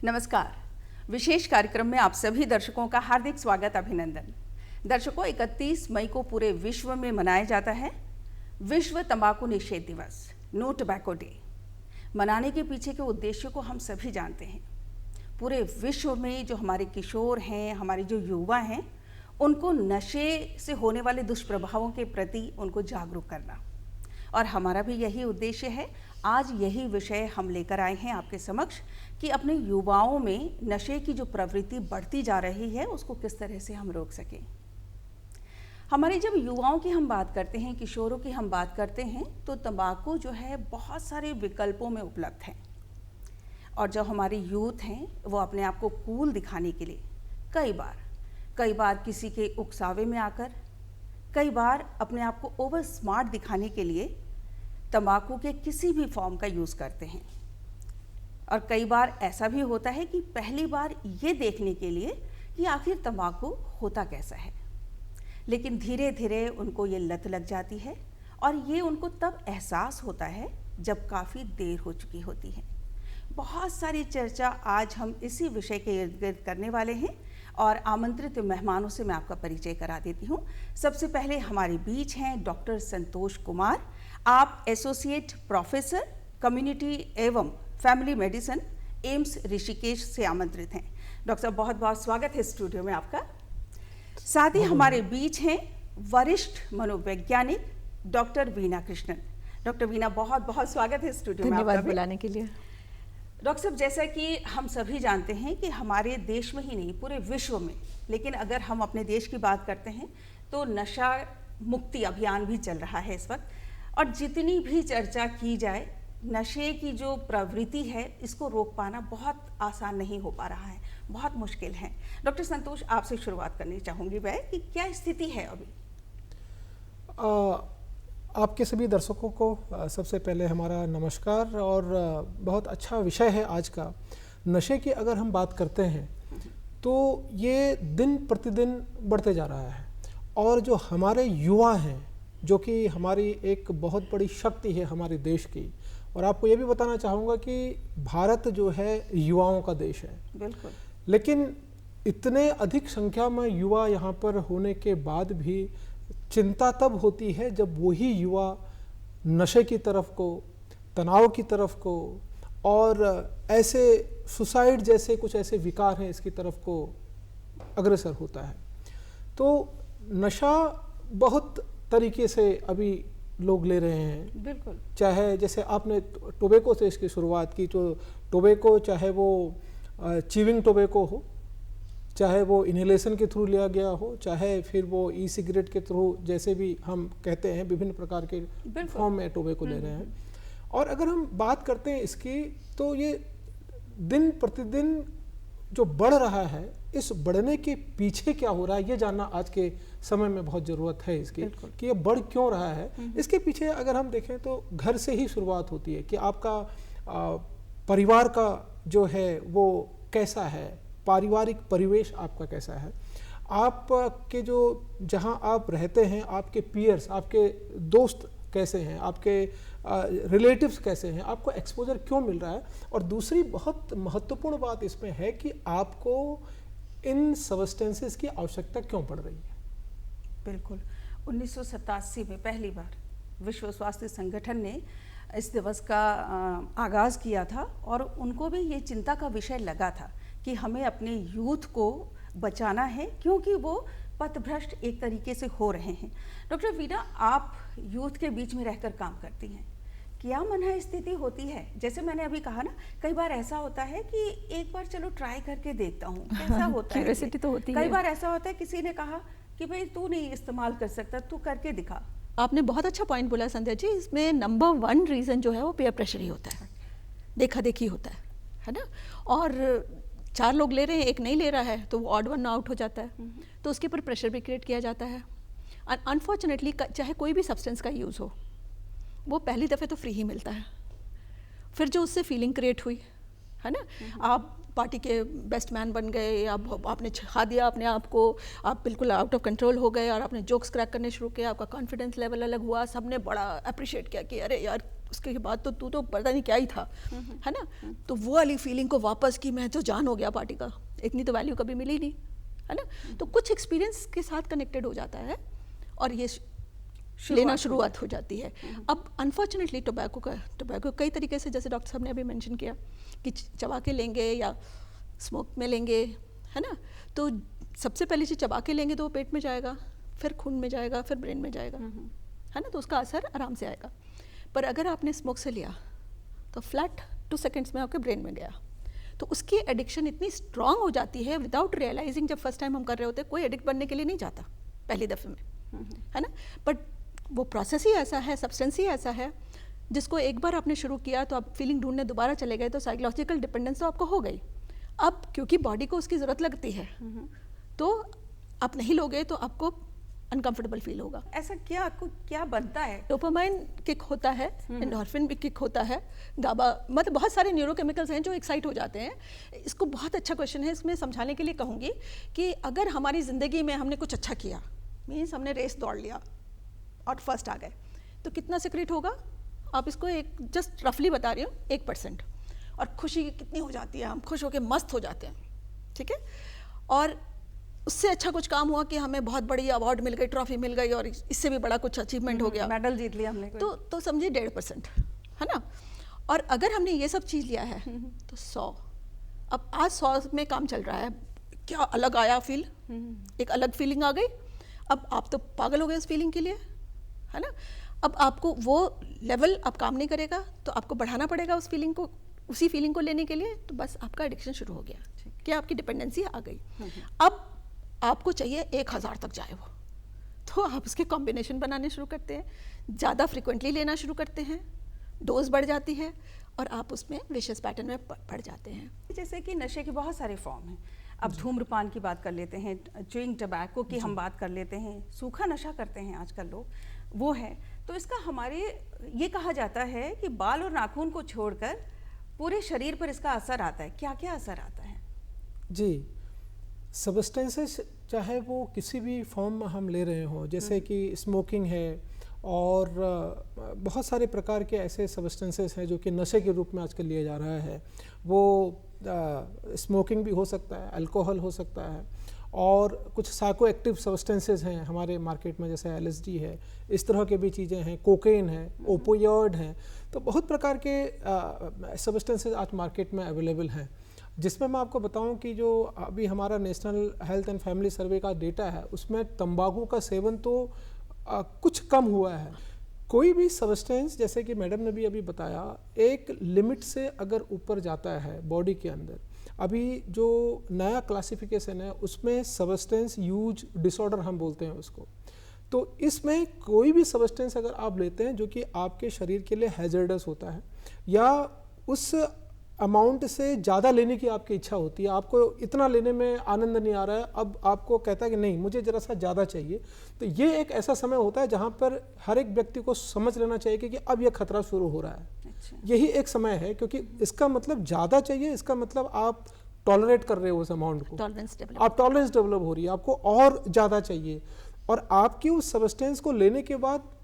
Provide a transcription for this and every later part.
नमस्कार। विशेष कार्यक्रम में आप सभी दर्शकों का हार्दिक स्वागत, अभिनंदन। दर्शकों, 31 मई को पूरे विश्व में मनाया जाता है विश्व तंबाकू निषेध दिवस, नो टोबैको डे। मनाने के पीछे के उद्देश्य को हम सभी जानते हैं। पूरे विश्व में जो हमारे किशोर हैं, हमारे जो युवा हैं, उनको नशे से होने वाले दुष्प्रभावों के प्रति उनको जागरूक करना, और हमारा भी यही उद्देश्य है। आज यही विषय हम लेकर आए हैं आपके समक्ष कि अपने युवाओं में नशे की जो प्रवृत्ति बढ़ती जा रही है उसको किस तरह से हम रोक सकें। हमारे जब युवाओं की हम बात करते हैं, किशोरों की हम बात करते हैं, तो तंबाकू जो है बहुत सारे विकल्पों में उपलब्ध है। और जो हमारे यूथ हैं वो अपने आप को कूल दिखाने के लिए कई बार किसी के उकसावे में आकर, कई बार अपने आप को ओवर स्मार्ट दिखाने के लिए तंबाकू के किसी भी फॉर्म का यूज़ करते हैं। और कई बार ऐसा भी होता है कि पहली बार ये देखने के लिए कि आखिर तंबाकू होता कैसा है, लेकिन धीरे धीरे उनको ये लत लग जाती है, और ये उनको तब एहसास होता है जब काफ़ी देर हो चुकी होती है। बहुत सारी चर्चा आज हम इसी विषय के इर्द गिर्द करने वाले हैं, और आमंत्रित मेहमानों से मैं आपका परिचय करा देती हूँ। सबसे पहले हमारे बीच हैं डॉक्टर संतोष कुमार। आप एसोसिएट प्रोफेसर कम्युनिटी एवं फैमिली मेडिसिन, एम्स ऋषिकेश से आमंत्रित हैं। डॉक्टर साहब, बहुत बहुत स्वागत है स्टूडियो में आपका। साथ ही हमारे बीच हैं वरिष्ठ मनोवैज्ञानिक डॉक्टर वीणा कृष्णन। डॉक्टर वीणा, बहुत बहुत स्वागत है स्टूडियो में आपका। धन्यवाद बुलाने के लिए। डॉक्टर साहब, जैसा कि हम सभी जानते हैं कि हमारे देश में ही नहीं, पूरे विश्व में, लेकिन अगर हम अपने देश की बात करते हैं तो नशा मुक्ति अभियान भी चल रहा है इस वक्त। और जितनी भी चर्चा की जाए, नशे की जो प्रवृत्ति है इसको रोक पाना बहुत आसान नहीं हो पा रहा है, बहुत मुश्किल है। डॉक्टर संतोष, आपसे शुरुआत करनी चाहूँगी मैं कि क्या स्थिति है अभी? आपके सभी दर्शकों को सबसे पहले हमारा नमस्कार। और बहुत अच्छा विषय है आज का। नशे की अगर हम बात करते हैं तो ये दिन प्रतिदिन बढ़ते जा रहा है, और जो हमारे युवा हैं, जो कि हमारी एक बहुत बड़ी शक्ति है हमारे देश की। और आपको ये भी बताना चाहूँगा कि भारत जो है युवाओं का देश है। बिल्कुल। लेकिन इतने अधिक संख्या में युवा यहाँ पर होने के बाद भी चिंता तब होती है जब वही युवा नशे की तरफ को, तनाव की तरफ को, और ऐसे सुसाइड जैसे कुछ ऐसे विकार हैं इसकी तरफ को अग्रसर होता है। तो नशा बहुत तरीके से अभी लोग ले रहे हैं। बिल्कुल। चाहे जैसे आपने टोबैको से इसकी शुरुआत की, तो टोबैको चाहे वो च्यूइंग टोबैको हो, चाहे वो इनहेलेशन के थ्रू लिया गया हो, चाहे फिर वो ई सिगरेट के थ्रू, जैसे भी हम कहते हैं, विभिन्न प्रकार के फॉर्म में टोबैको ले रहे हैं। और अगर हम बात करते हैं इसकी, तो ये दिन प्रतिदिन जो बढ़ रहा है, इस बढ़ने के पीछे क्या हो रहा है ये जानना आज के समय में बहुत ज़रूरत है इसकी, कि ये बढ़ क्यों रहा है। इसके पीछे अगर हम देखें तो घर से ही शुरुआत होती है कि आपका परिवार का जो है वो कैसा है, पारिवारिक परिवेश आपका कैसा है, आपके जो जहाँ आप रहते हैं, आपके पीयर्स, आपके दोस्त कैसे हैं, आपके रिलेटिव्स कैसे हैं, आपको एक्सपोजर क्यों मिल रहा है। और दूसरी बहुत महत्वपूर्ण बात इसमें है कि आपको इन सब्सटेंसेस की आवश्यकता क्यों पड़ रही है। बिल्कुल। 1987 में पहली बार विश्व स्वास्थ्य संगठन ने इस दिवस का आगाज़ किया था, और उनको भी ये चिंता का विषय लगा था कि हमें अपने यूथ को बचाना है, क्योंकि वो पथभ्रष्ट एक तरीके से हो रहे हैं। डॉक्टर वीणा, आप यूथ के बीच में रहकर काम करती हैं, क्या मनः स्थिति होती है? जैसे मैंने अभी कहा ना, कई बार ऐसा होता है कि एक बार चलो ट्राई करके देखता हूँ कैसा होता है। क्यूरियोसिटी तो होती है। कई बार ऐसा होता है किसी ने कहा कि भाई तू नहीं इस्तेमाल कर सकता, तू करके दिखा। आपने बहुत अच्छा पॉइंट बोला संध्या जी। इसमें नंबर 1 रीज़न जो है वो पेयर प्रेशर ही होता है, देखा देखी होता है ना। और 4 लोग ले रहे हैं, एक नहीं ले रहा है, तो वो ऑड वन आउट हो जाता है, तो उसके ऊपर प्रेशर भी क्रिएट किया जाता है। अनफॉर्चुनेटली चाहे कोई भी सब्सटेंस का यूज़ हो, वो पहली दफ़े तो फ्री ही मिलता है। फिर जो उससे फीलिंग क्रिएट हुई है ना, आप पार्टी के बेस्ट मैन बन गए, आपने छा दिया अपने आप को, आप बिल्कुल आउट ऑफ कंट्रोल हो गए और आपने जोक्स क्रैक करने शुरू किया, आपका कॉन्फिडेंस लेवल अलग हुआ, सबने बड़ा अप्रिशिएट किया कि अरे यार उसके बाद तो तू तो पता नहीं क्या ही था, है ना। तो वो वाली फीलिंग को वापस कि मैं तो जान हो गया पार्टी का, इतनी तो वैल्यू कभी मिली नहीं, है ना। तो कुछ एक्सपीरियंस के साथ कनेक्टेड हो जाता है और ये लेना शुरुआत हो जाती है। अब अनफॉर्चुनेटली टोबैको कई तरीके से, जैसे डॉक्टर साहब ने अभी मेंशन किया कि चबा के लेंगे या स्मोक में लेंगे, है ना। तो सबसे पहले चीज़ चबा के लेंगे तो वो पेट में जाएगा, फिर खून में जाएगा, फिर ब्रेन में जाएगा, है ना। तो उसका असर आराम से आएगा। पर अगर आपने स्मोक से लिया तो फ्लैट 2 सेकेंड्स में आपके ब्रेन में गया, तो उसकी एडिक्शन इतनी स्ट्रांग हो जाती है विदाउट रियलाइजिंग। जब फर्स्ट टाइम हम कर रहे होते हैं, कोई एडिक्ट बनने के लिए नहीं जाता पहली दफ़े में, है ना। बट वो प्रोसेस ही ऐसा है, सब्सटेंस ही ऐसा है, जिसको एक बार आपने शुरू किया तो आप फीलिंग ढूंढने दोबारा चले गए तो साइकोलॉजिकल डिपेंडेंस तो आपको हो गई। अब क्योंकि बॉडी को उसकी ज़रूरत लगती है, तो आप नहीं लोगे तो आपको अनकंफर्टेबल फील होगा। ऐसा क्या बनता है? डोपामाइन किक होता है, एंडोर्फिन भी किक होता है, गाबा, मतलब बहुत सारे न्यूरोकेमिकल्स हैं जो एक्साइट हो जाते हैं। इसको बहुत अच्छा क्वेश्चन है, इसमें समझाने के लिए कहूँगी कि अगर हमारी ज़िंदगी में हमने कुछ अच्छा किया, मीन्स हमने रेस दौड़ लिया और फर्स्ट आ गए, तो कितना सिक्रेट होगा? आप इसको एक जस्ट रफली बता रही हूँ, 1%। और खुशी कितनी हो जाती है, हम खुश होकर मस्त हो जाते हैं, ठीक है। और उससे अच्छा कुछ काम हुआ कि हमें बहुत बड़ी अवार्ड मिल गई, ट्रॉफी मिल गई और इससे भी बड़ा कुछ अचीवमेंट हो गया, मेडल जीत लिया हमने, तो समझिए 1.5%, है ना। और अगर हमने ये सब चीज़ लिया है तो 100। अब आज 100 में काम चल रहा है, क्या अलग आया फील, एक अलग फीलिंग आ गई। अब आप तो पागल हो गए उस फीलिंग के लिए, है ना। अब आपको वो लेवल अब काम नहीं करेगा, तो आपको बढ़ाना पड़ेगा उस फीलिंग को, उसी फीलिंग को लेने के लिए। तो बस आपका एडिक्शन शुरू हो गया, क्या आपकी डिपेंडेंसी आ गई। अब आपको चाहिए 1000 तक जाए वो, तो आप उसके कॉम्बिनेशन बनाने शुरू करते हैं, ज़्यादा फ्रिक्वेंटली लेना शुरू करते हैं, डोज बढ़ जाती है और आप उसमें विशियस पैटर्न में पड़ जाते हैं। जैसे कि नशे के बहुत सारे फॉर्म हैं। अब धूम्रपान की बात कर लेते हैं, च्युइंग टबैको की हम बात कर लेते हैं, सूखा नशा करते हैं आजकल लोग, वो है। तो इसका हमारे ये कहा जाता है कि बाल और नाखून को छोड़कर पूरे शरीर पर इसका असर आता है। क्या क्या असर आता है? जी, सब्सटेंसेस चाहे वो किसी भी फॉर्म में हम ले रहे हों, जैसे कि स्मोकिंग है और बहुत सारे प्रकार के ऐसे सब्सटेंसेस हैं जो कि नशे के रूप में आजकल लिया जा रहा है। वो स्मोकिंग भी हो सकता है, अल्कोहल हो सकता है, और कुछ साइको एक्टिव सब्सटेंसेस हैं हमारे मार्केट में, जैसे LSD है, इस तरह के भी चीज़ें हैं, कोकेन है, ओपियोइड हैं। तो बहुत प्रकार के सब्सटेंसेस आज मार्केट में अवेलेबल हैं, जिसमें मैं आपको बताऊं कि जो अभी हमारा नेशनल हेल्थ एंड फैमिली सर्वे का डेटा है, उसमें तंबाकू का सेवन तो कुछ कम हुआ है। कोई भी सब्सटेंस, जैसे कि मैडम ने भी अभी बताया, एक लिमिट से अगर ऊपर जाता है बॉडी के अंदर, अभी जो नया क्लासिफिकेशन है उसमें सब्सटेंस यूज डिसऑर्डर हम बोलते हैं उसको। तो इसमें कोई भी सब्सटेंस अगर आप लेते हैं जो कि आपके शरीर के लिए हैजर्डस होता है, या उस अमाउंट से ज़्यादा लेने की आपकी इच्छा होती है, आपको इतना लेने में आनंद नहीं आ रहा है, अब आपको कहता है कि नहीं मुझे ज़रा सा ज़्यादा चाहिए, तो ये एक ऐसा समय होता है जहाँ पर हर एक व्यक्ति को समझ लेना चाहिए कि अब यह खतरा शुरू हो रहा है। अच्छा। यही एक समय है, क्योंकि इसका मतलब ज़्यादा चाहिए, इसका मतलब आप टॉलरेट कर रहे हो उस अमाउंट को, आप टॉलरेंस डेवलप हो रही है, आपको और ज़्यादा चाहिए। और आपकी उस सब्सटेंस को लेने के बाद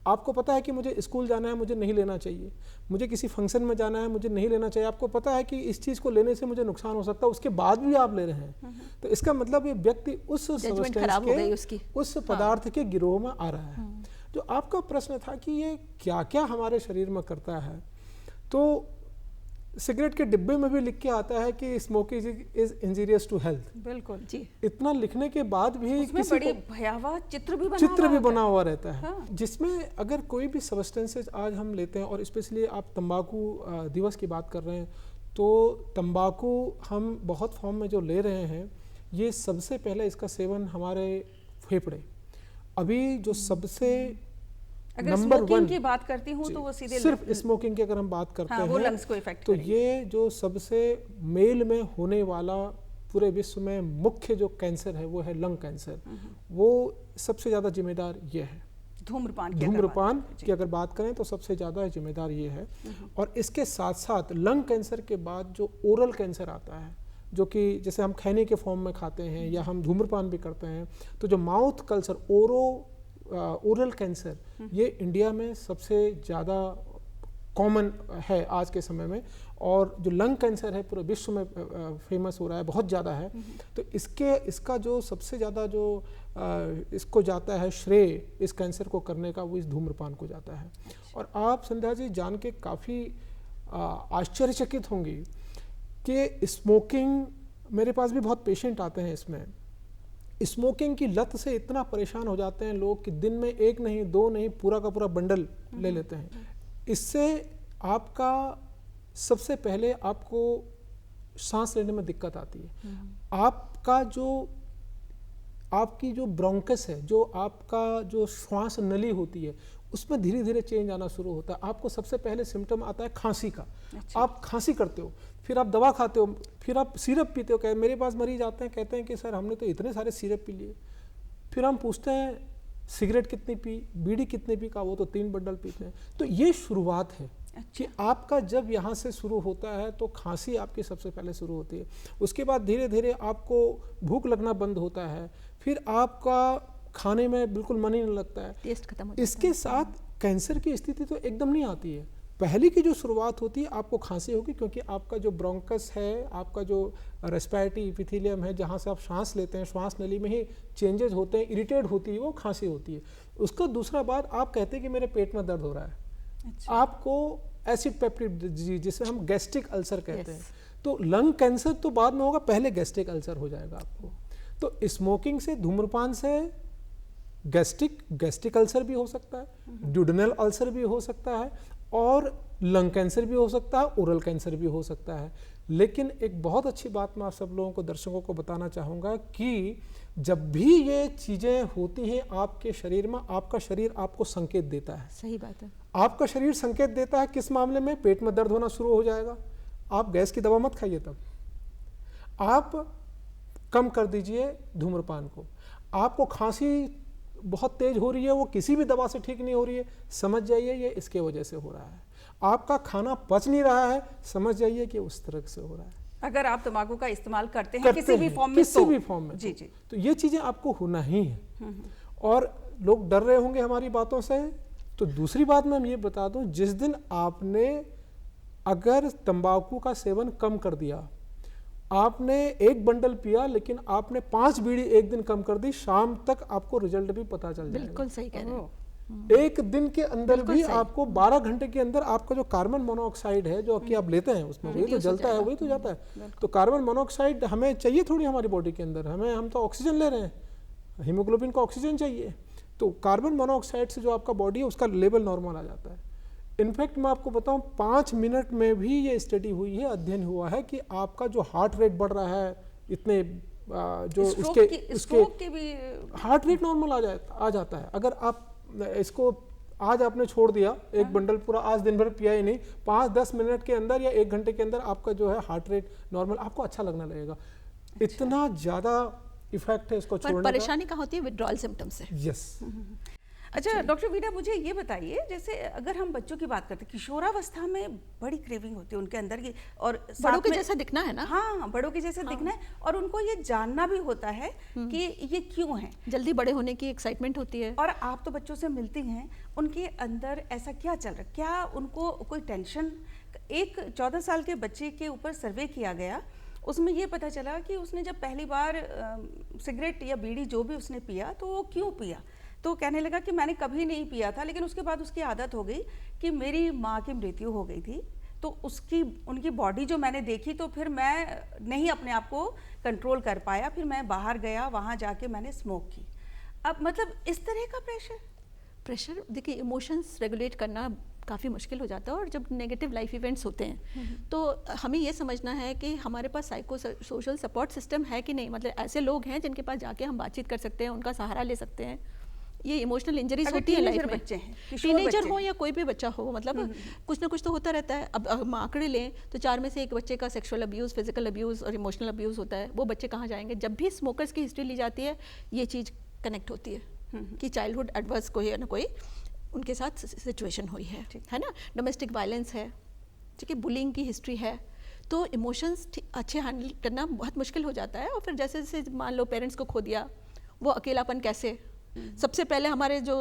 आपको पता है कि मुझे स्कूल जाना है, मुझे नहीं लेना चाहिए, मुझे किसी फंक्शन में जाना है, मुझे नहीं लेना चाहिए, आपको पता है कि इस चीज़ को लेने से मुझे नुकसान हो सकता है, उसके बाद भी आप ले रहे हैं, तो इसका मतलब ये व्यक्ति उस सब्सटेंस के, उस पदार्थ के गिरोह में आ रहा है। जो आपका प्रश्न था कि ये क्या क्या हमारे शरीर में करता है, तो सिगरेट के डिब्बे में भी लिख के आता है कि smoking is injurious to health. बिल्कुल जी। इतना लिखने के बाद भी उसमें बड़ी भयावह चित्र भी बना हुआ रहता है। हाँ। जिसमें अगर कोई भी सब्सटेंसेस आज हम लेते हैं, और स्पेशली आप तंबाकू दिवस की बात कर रहे हैं, तो तंबाकू हम बहुत फॉर्म में जो ले रहे हैं, ये सबसे पहले इसका सेवन हमारे फेफड़े, अभी जो सबसे अगर स्मोकिंग की बात करती हूँ तो वो सीधे सिर्फ स्मोकिंग की अगर हम बात करते हैं, वो लंग्स को इफेक्ट तो ये जो सबसे मेल में होने वाला पूरे विश्व में मुख्य जो कैंसर है वो है लंग कैंसर। वो सबसे ज़्यादा जिम्मेदार ये है। धूम्रपान की अगर बात करें तो सबसे ज़्यादा जिम्मेदार ये है। और इसके साथ साथ लंग कैंसर के बाद जो ओरल कैंसर आता है, जो कि जैसे हम खैनी के फॉर्म में खाते हैं या हम धूम्रपान भी करते हैं, तो जो माउथ कल्सर ओरल कैंसर, ये इंडिया में सबसे ज़्यादा कॉमन है आज के समय में। और जो लंग कैंसर है पूरे विश्व में फेमस हो रहा है, बहुत ज़्यादा है। तो इसका जो सबसे ज़्यादा जो इसको जाता है श्रेय इस कैंसर को करने का, वो इस धूम्रपान को जाता है। और आप संध्या जी जान के काफ़ी आश्चर्यचकित होंगी कि स्मोकिंग, मेरे पास भी बहुत पेशेंट आते हैं इसमें, स्मोकिंग की लत से इतना परेशान हो जाते हैं लोग कि दिन में एक नहीं, दो नहीं, पूरा का पूरा बंडल ले लेते हैं। इससे आपका सबसे पहले आपको सांस लेने में दिक्कत आती है। आपकी जो ब्रोंकस है, जो आपका जो श्वास नली होती है, उसमें धीरे धीरे चेंज आना शुरू होता है। आपको सबसे पहले सिम्टम आता है खांसी का। अच्छा। आप खांसी करते हो, फिर आप दवा खाते हो, फिर आप सिरप पीते हो। मेरे पास मरीज आते हैं, कहते हैं कि सर हमने तो इतने सारे सिरप पी लिए। फिर हम पूछते हैं सिगरेट कितनी पी, बीड़ी कितनी पी, का वो तो 3 बंडल पीते हैं। तो ये शुरुआत है। अच्छा। कि आपका जब यहाँ से शुरू होता है तो खांसी आपकी सबसे पहले शुरू होती है। उसके बाद धीरे धीरे आपको भूख लगना बंद होता है, फिर आपका खाने में बिल्कुल मन ही नहीं लगता है, टेस्ट खत्म हो जाता है। इसके साथ कैंसर की स्थिति तो एकदम नहीं आती है। पहली की जो शुरुआत होती है आपको खांसी होगी, क्योंकि आपका जो ब्रोंकस है, आपका जो रेस्पिरेटरी एपिथेलियम है, जहाँ से आप सांस लेते हैं, श्वास नली में ही चेंजेस होते हैं, इरिटेट होती है, वो खांसी होती है। उसका दूसरा बात, आप कहते हैं कि मेरे पेट में दर्द हो रहा है। अच्छा। आपको एसिड पेप्टिक डिजीज, जिसे हम गैस्ट्रिक अल्सर कहते हैं, तो लंग कैंसर तो बाद में होगा, पहले गैस्ट्रिक अल्सर हो जाएगा आपको। तो स्मोकिंग से, धूम्रपान से गैस्ट्रिक अल्सर भी हो सकता है, ड्यूडेनल अल्सर भी हो सकता है, और लंग कैंसर भी हो सकता है, ओरल कैंसर भी हो सकता है। लेकिन एक बहुत अच्छी बात मैं आप सब लोगों को, दर्शकों को बताना चाहूँगा कि जब भी ये चीज़ें होती हैं आपके शरीर में, आपका शरीर आपको संकेत देता है। सही बात है। आपका शरीर संकेत देता है किस मामले में? पेट में दर्द होना शुरू हो जाएगा, आप गैस की दवा मत खाइए, तब आप कम कर दीजिए धूम्रपान को। आपको खांसी बहुत तेज हो रही है, वो किसी भी दवा से ठीक नहीं हो रही है, समझ जाइए ये इसके वजह से हो रहा है। आपका खाना पच नहीं रहा है, समझ जाइए कि उस तरह से हो रहा है। अगर आप तंबाकू का इस्तेमाल करते हैं किसी भी फॉर्म में, किसी भी फॉर्म में, जी जी, तो ये चीज़ें आपको होना ही है। और लोग डर रहे होंगे हमारी बातों से। तो दूसरी बात मैं ये बता दूं, जिस दिन आपने अगर तंबाकू का सेवन कम कर दिया, आपने 1 बंडल पिया लेकिन आपने 5 बीड़ी एक दिन कम कर दी, शाम तक आपको रिजल्ट भी पता चल जाएगा। बिल्कुल सही कह रहे हैं। एक दिन के अंदर भी आपको 12 घंटे के अंदर आपका जो कार्बन मोनोऑक्साइड है, जो कि आप लेते हैं, उसमें वही तो जलता है, वही तो जाता है। तो कार्बन मोनोऑक्साइड हमें चाहिए थोड़ी हमारी बॉडी के अंदर, हम तो ऑक्सीजन ले रहे हैं, हीमोग्लोबिन को ऑक्सीजन चाहिए। तो कार्बन मोनोऑक्साइड से जो आपका बॉडी है उसका लेवल नॉर्मल आ जाता है। इनफैक्ट मैं आपको बताऊं, 5 मिनट में भी ये स्टडी हुई है, अध्ययन हुआ है कि आपका जो हार्ट रेट बढ़ रहा है, इतने जो उसके भी हार्ट रेट नॉर्मल आ जाता है। अगर आप इसको आज आपने छोड़ दिया, 1 बंडल पूरा आज दिन भर पिया ही नहीं, 5-10 मिनट के अंदर या 1 घंटे के अंदर आपका जो है हार्ट रेट नॉर्मल, आपको अच्छा लगने लगेगा। इतना ज़्यादा इफेक्ट है इसको छोड़ने का। परेशानी कहाँ होती है? विड्रॉल सिम्टम से। यस। अच्छा डॉक्टर वीना, मुझे ये बताइए, जैसे अगर हम बच्चों की बात करते हैं, किशोरावस्था में बड़ी क्रेविंग होती है उनके अंदर की, और बड़ों के जैसा दिखना है ना। हाँ, बड़ों के जैसा दिखना है, और उनको ये जानना भी होता है कि ये क्यों है, जल्दी बड़े होने की एक्साइटमेंट होती है। और आप तो बच्चों से मिलती हैं, उनके अंदर ऐसा क्या चल रहा है? क्या उनको कोई टेंशन? एक 14 साल के बच्चे के ऊपर सर्वे किया गया, उसमें ये पता चला कि उसने जब पहली बार सिगरेट या बीड़ी जो भी उसने पिया, तो वो क्यों पिया? तो कहने लगा कि मैंने कभी नहीं पिया था, लेकिन उसके बाद उसकी आदत हो गई कि मेरी माँ की मृत्यु हो गई थी, तो उनकी बॉडी जो मैंने देखी, तो फिर मैं नहीं अपने आप को कंट्रोल कर पाया, फिर मैं बाहर गया, वहाँ जाके मैंने स्मोक की। अब मतलब इस तरह का प्रेशर देखिए, इमोशंस रेगुलेट करना काफ़ी मुश्किल हो जाता है, और जब नेगेटिव लाइफ इवेंट्स होते हैं तो हमें ये समझना है कि हमारे पास साइको सोशल सपोर्ट सिस्टम है कि नहीं। मतलब ऐसे लोग हैं जिनके पास जाके हम बातचीत कर सकते हैं, उनका सहारा ले सकते हैं। ये इमोशनल इंजरीज होती है लाइफ में, बच्चे हैं, टीनेजर हो या कोई भी बच्चा हो, मतलब कुछ ना कुछ तो होता रहता है। अब हम आंकड़े लें तो 4 में से 1 बच्चे का सेक्सुअल अब्यूज़, फिजिकल अब्यूज़ और इमोशनल अब्यूज़ होता है। वो बच्चे कहाँ जाएंगे? जब भी स्मोकर्स की हिस्ट्री ली जाती है, ये चीज़ कनेक्ट होती है। कि चाइल्डहुड एडवर्स कोई ना कोई उनके साथ सिचुएशन हुई है ना, डोमेस्टिक वायलेंस है, ठीक है, बुलिंग की हिस्ट्री है, तो इमोशंस अच्छे हैंडल करना बहुत मुश्किल हो जाता है। और फिर जैसे जैसे मान लो पेरेंट्स को खो दिया, वो अकेलापन कैसे, सबसे पहले हमारे जो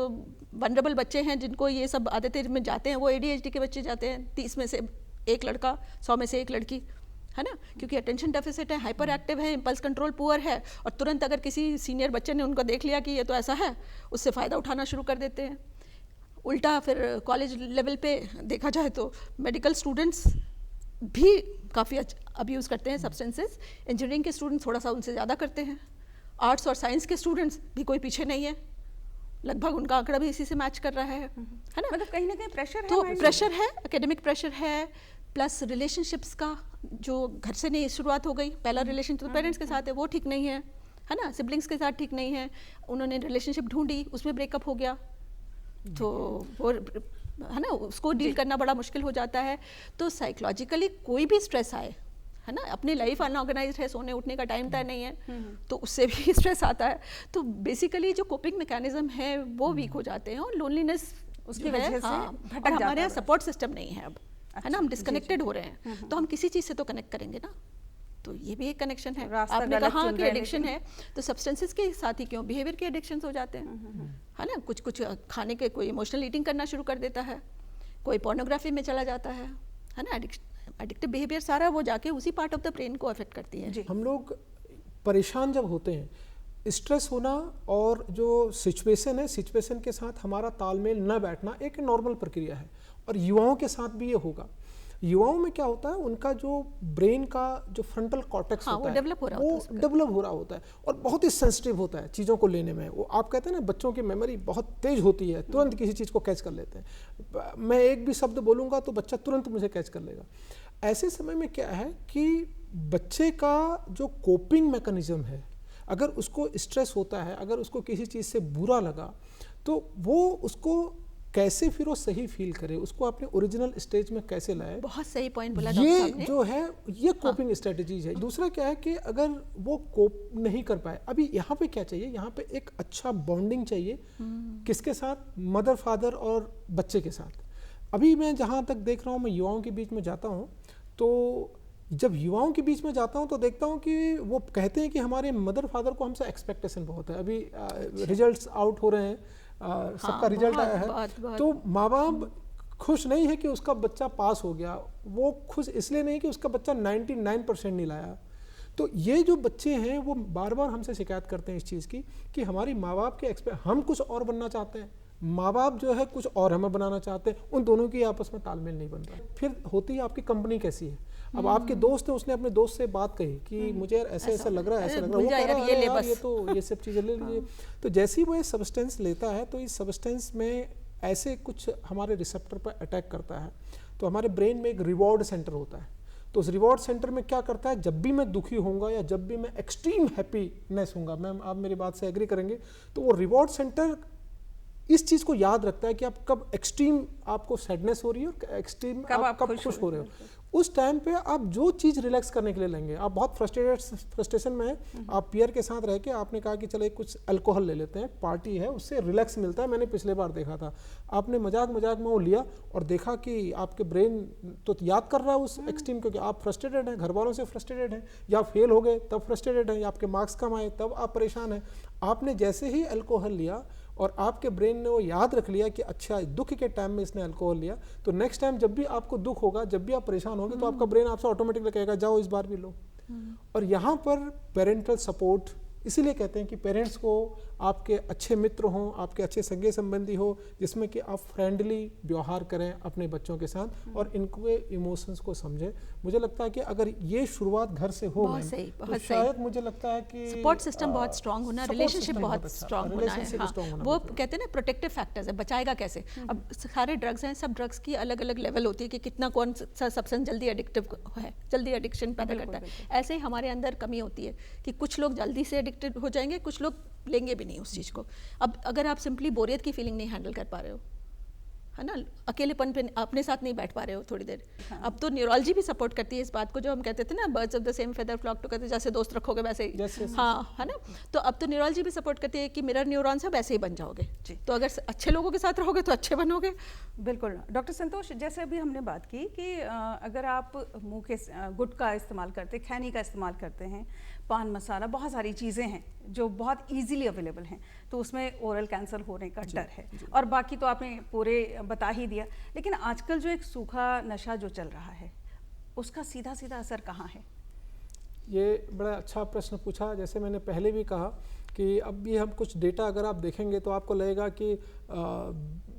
वनरेबल बच्चे हैं जिनको ये सब आदतें में जाते हैं, वो ADHD के बच्चे जाते हैं, 30 में से एक लड़का, 100 में से एक लड़की, है ना, क्योंकि अटेंशन डेफिसिट है, हाइपर एक्टिव है, इम्पल्स कंट्रोल पुअर है, और तुरंत अगर किसी सीनियर बच्चे ने उनको देख लिया कि ये तो ऐसा है, उससे फ़ायदा उठाना शुरू कर देते हैं। उल्टा फिर कॉलेज लेवल पे देखा जाए तो मेडिकल स्टूडेंट्स भी काफ़ी अब्यूज़ करते हैं सब्सटेंसेस, इंजीनियरिंग के स्टूडेंट्स थोड़ा सा उनसे ज़्यादा करते हैं, आर्ट्स और साइंस के स्टूडेंट्स भी कोई पीछे नहीं है, लगभग उनका आंकड़ा भी इसी से मैच कर रहा है ना। मतलब कहीं ना कहीं प्रेशर है, तो प्रेशर है, एकेडमिक प्रेशर है, प्लस रिलेशनशिप्स का जो घर से नहीं शुरुआत हो गई, पहला रिलेशन तो पेरेंट्स के साथ है वो ठीक नहीं है ना, सिबलिंग्स के साथ ठीक नहीं है, उन्होंने रिलेशनशिप ढूंढी, उसमें ब्रेकअप हो गया, तो वो है ना, उसको डील करना बड़ा मुश्किल हो जाता है। तो साइकोलॉजिकली कोई भी स्ट्रेस आए, है ना, अपनी लाइफ अनऑर्गेनाइज्ड है, सोने उठने का टाइम तय नहीं है, तो उससे भी स्ट्रेस आता है। तो बेसिकली जो कोपिंग मैकेनिज्म है वो वीक हो जाते हैं, और लोनलीनेस उसकी वजह से और हमारे यहाँ सपोर्ट सिस्टम नहीं है अब, है ना, हम डिस्कनेक्टेड हो रहे हैं, तो हम किसी चीज़ से तो कनेक्ट करेंगे ना, तो ये भी एक कनेक्शन है। आपने कहा कि एडिक्शन है, तो सब्सटेंसेस के साथ ही क्यों बिहेवियर के एडिक्शंस हो जाते हैं, है ना, कुछ कुछ खाने के, कोई इमोशनल ईटिंग करना शुरू कर देता है, कोई पोर्नोग्राफी में चला जाता है ना, एडिक्टिव बिहेवियर सारा वो जाके उसी पार्ट ऑफ द ब्रेन को अफेक्ट करती है। हम लोग परेशान जब होते हैं, स्ट्रेस होना और जो सिचुएशन है, सिचुएशन के साथ हमारा तालमेल न बैठना एक नॉर्मल प्रक्रिया है, और युवाओं के साथ भी ये होगा। युवाओं में क्या होता है, उनका जो ब्रेन का जो फ्रंटल कॉर्टेक्स होता है वो डेवलप हो रहा होता है और बहुत ही सेंसिटिव होता है चीज़ों को लेने में। वो आप कहते हैं ना, बच्चों की मेमोरी बहुत तेज होती है, तुरंत किसी चीज़ को कैच कर लेते हैं। मैं एक भी शब्द बोलूँगा तो बच्चा तुरंत मुझे कैच कर लेगा। ऐसे समय में क्या है कि बच्चे का जो कोपिंग मैकेनिज्म है, अगर उसको स्ट्रेस होता है, अगर उसको किसी चीज़ से बुरा लगा, तो वो उसको कैसे फिर वो सही फील करे, उसको अपने ओरिजिनल स्टेज में कैसे लाए। बहुत सही पॉइंट बोला ये जो है ये कोपिंग स्ट्रेटजीज है। दूसरा क्या है कि अगर वो कोप नहीं कर पाए, अभी यहाँ पे क्या चाहिए, यहाँ पे एक अच्छा बॉन्डिंग चाहिए, किसके साथ, मदर फादर और बच्चे के साथ। अभी मैं जहाँ तक देख रहा हूँ, मैं युवाओं के बीच में जाता हूँ, तो जब युवाओं के बीच में जाता हूँ तो देखता हूँ कि वो कहते हैं कि हमारे मदर फादर को हमसे एक्सपेक्टेशन बहुत है। अभी रिजल्ट्स आउट हो रहे हैं, सबका रिजल्ट आया है, तो माँ बाप खुश नहीं है कि उसका बच्चा पास हो गया, वो खुश इसलिए नहीं कि उसका बच्चा 99% नहीं लाया। तो ये जो बच्चे हैं वो बार बार हमसे शिकायत करते हैं इस चीज़ की कि हमारी माँ बाप के हम कुछ और बनना चाहते हैं, माँ बाप जो है कुछ और हमें बनाना चाहते हैं, उन दोनों की आपस में तालमेल नहीं बन रहा। फिर होती है आपकी कंपनी कैसी है। अब आपके दोस्त है, उसने अपने दोस्त से बात कही कि मुझे ऐसे ऐसा लग रहा है, ऐसा लग रहा है, वो कह रहा है यार ये तो ये सब चीज़ें ले लीजिए। तो जैसे ही वो ये सब्सटेंस लेता है, तो इस सब्सटेंस में ऐसे कुछ हमारे रिसेप्टर पर अटैक करता है। तो हमारे ब्रेन में एक रिवॉर्ड सेंटर होता है, तो उस रिवॉर्ड सेंटर में क्या करता है, जब भी मैं दुखी होऊंगा या जब भी मैं एक्सट्रीम हैप्पीनेस होऊंगा, मैम आप मेरी बात से एग्री करेंगे, तो वो रिवॉर्ड सेंटर इस चीज़ को याद रखता है कि आप कब एक्सट्रीम आपको सैडनेस हो रही है और एक्सट्रीम आप कब खुश हो रहे हो। उस टाइम पे आप जो चीज़ रिलैक्स करने के लिए लेंगे, आप बहुत फ्रस्ट्रेशन में हैं, आप पियर के साथ रह के आपने कहा कि चलो कुछ अल्कोहल ले लेते हैं, पार्टी है, उससे रिलैक्स मिलता है। मैंने पिछले बार देखा था, आपने मजाक में वो लिया और देखा कि आपके ब्रेन तो याद कर रहा है उस एक्सट्रीम, क्योंकि आप फ्रस्ट्रेटेड हैं, घर वालों से फ्रस्ट्रेटेड हैं, या फेल हो गए तब फ्रस्ट्रेटेड हैं, या आपके मार्क्स कम आए तब आप परेशान हैं। आपने जैसे ही अल्कोहल लिया और आपके ब्रेन ने वो याद रख लिया कि अच्छा दुख के टाइम में इसने अल्कोहल लिया, तो नेक्स्ट टाइम जब भी आपको दुख होगा, जब भी आप परेशान होंगे, तो आपका ब्रेन आपसे ऑटोमेटिकली कहेगा जाओ इस बार भी लो। और यहाँ पर पेरेंटल सपोर्ट, इसीलिए कहते हैं कि पेरेंट्स को आपके अच्छे मित्र हों, आपके अच्छे संगी संबंधी हो, जिसमें कि आप फ्रेंडली व्यवहार करें अपने बच्चों के साथ और इनके इमोशंस को समझें। मुझे लगता है कि अगर ये शुरुआत घर से हो तो शायद मुझे लगता है कि सपोर्ट सिस्टम बहुत स्ट्रांग होना, रिलेशनशिप बहुत स्ट्रांग होना है। हाँ, वो कहते हैं ना प्रोटेक्टिव फैक्टर्स है, बचाएगा कैसे। अब सारे ड्रग्स हैं, सब ड्रग्स की अलग अलग लेवल होती है कि कितना कौन सा सब्सटेंस जल्दी एडिक्टिव है, जल्दी एडिक्शन पैदा करता है। ऐसे ही हमारे अंदर कमी होती है कि कुछ लोग जल्दी से एडिक्टेड हो जाएंगे, कुछ लोग लेंगे भी नहीं उस चीज़ को। अब अगर आप सिंपली बोरियत की फीलिंग नहीं हैंडल कर पा रहे हो, है ना, अकेलेपन पे अपने साथ नहीं बैठ पा रहे हो थोड़ी देर। अब तो न्यूरोलॉजी भी सपोर्ट करती है इस बात को, जो हम कहते थे ना birds of the same feather flock together, जैसे दोस्त रखोगे वैसे ही। Yes. हाँ, है ना। तो अब तो न्यूरोलॉजी भी सपोर्ट करती है कि मिरर न्यूरॉन्स है, वैसे ही बन जाओगे। तो अगर अच्छे लोगों के साथ रहोगे तो अच्छे बनोगे। बिल्कुल। डॉक्टर संतोष, जैसे अभी हमने बात की कि अगर आप मुंह के गुटखा का इस्तेमाल करते, खैनी का इस्तेमाल करते हैं, पान मसाला, बहुत सारी चीज़ें हैं जो बहुत इजीली अवेलेबल हैं, तो उसमें ओरल कैंसर होने का डर है। और बाकी तो आपने पूरे बता ही दिया। लेकिन आजकल जो एक सूखा नशा जो चल रहा है, उसका सीधा सीधा असर कहाँ है? ये बड़ा अच्छा प्रश्न पूछा। जैसे मैंने पहले भी कहा कि अब भी हम कुछ डेटा अगर आप देखेंगे तो आपको लगेगा कि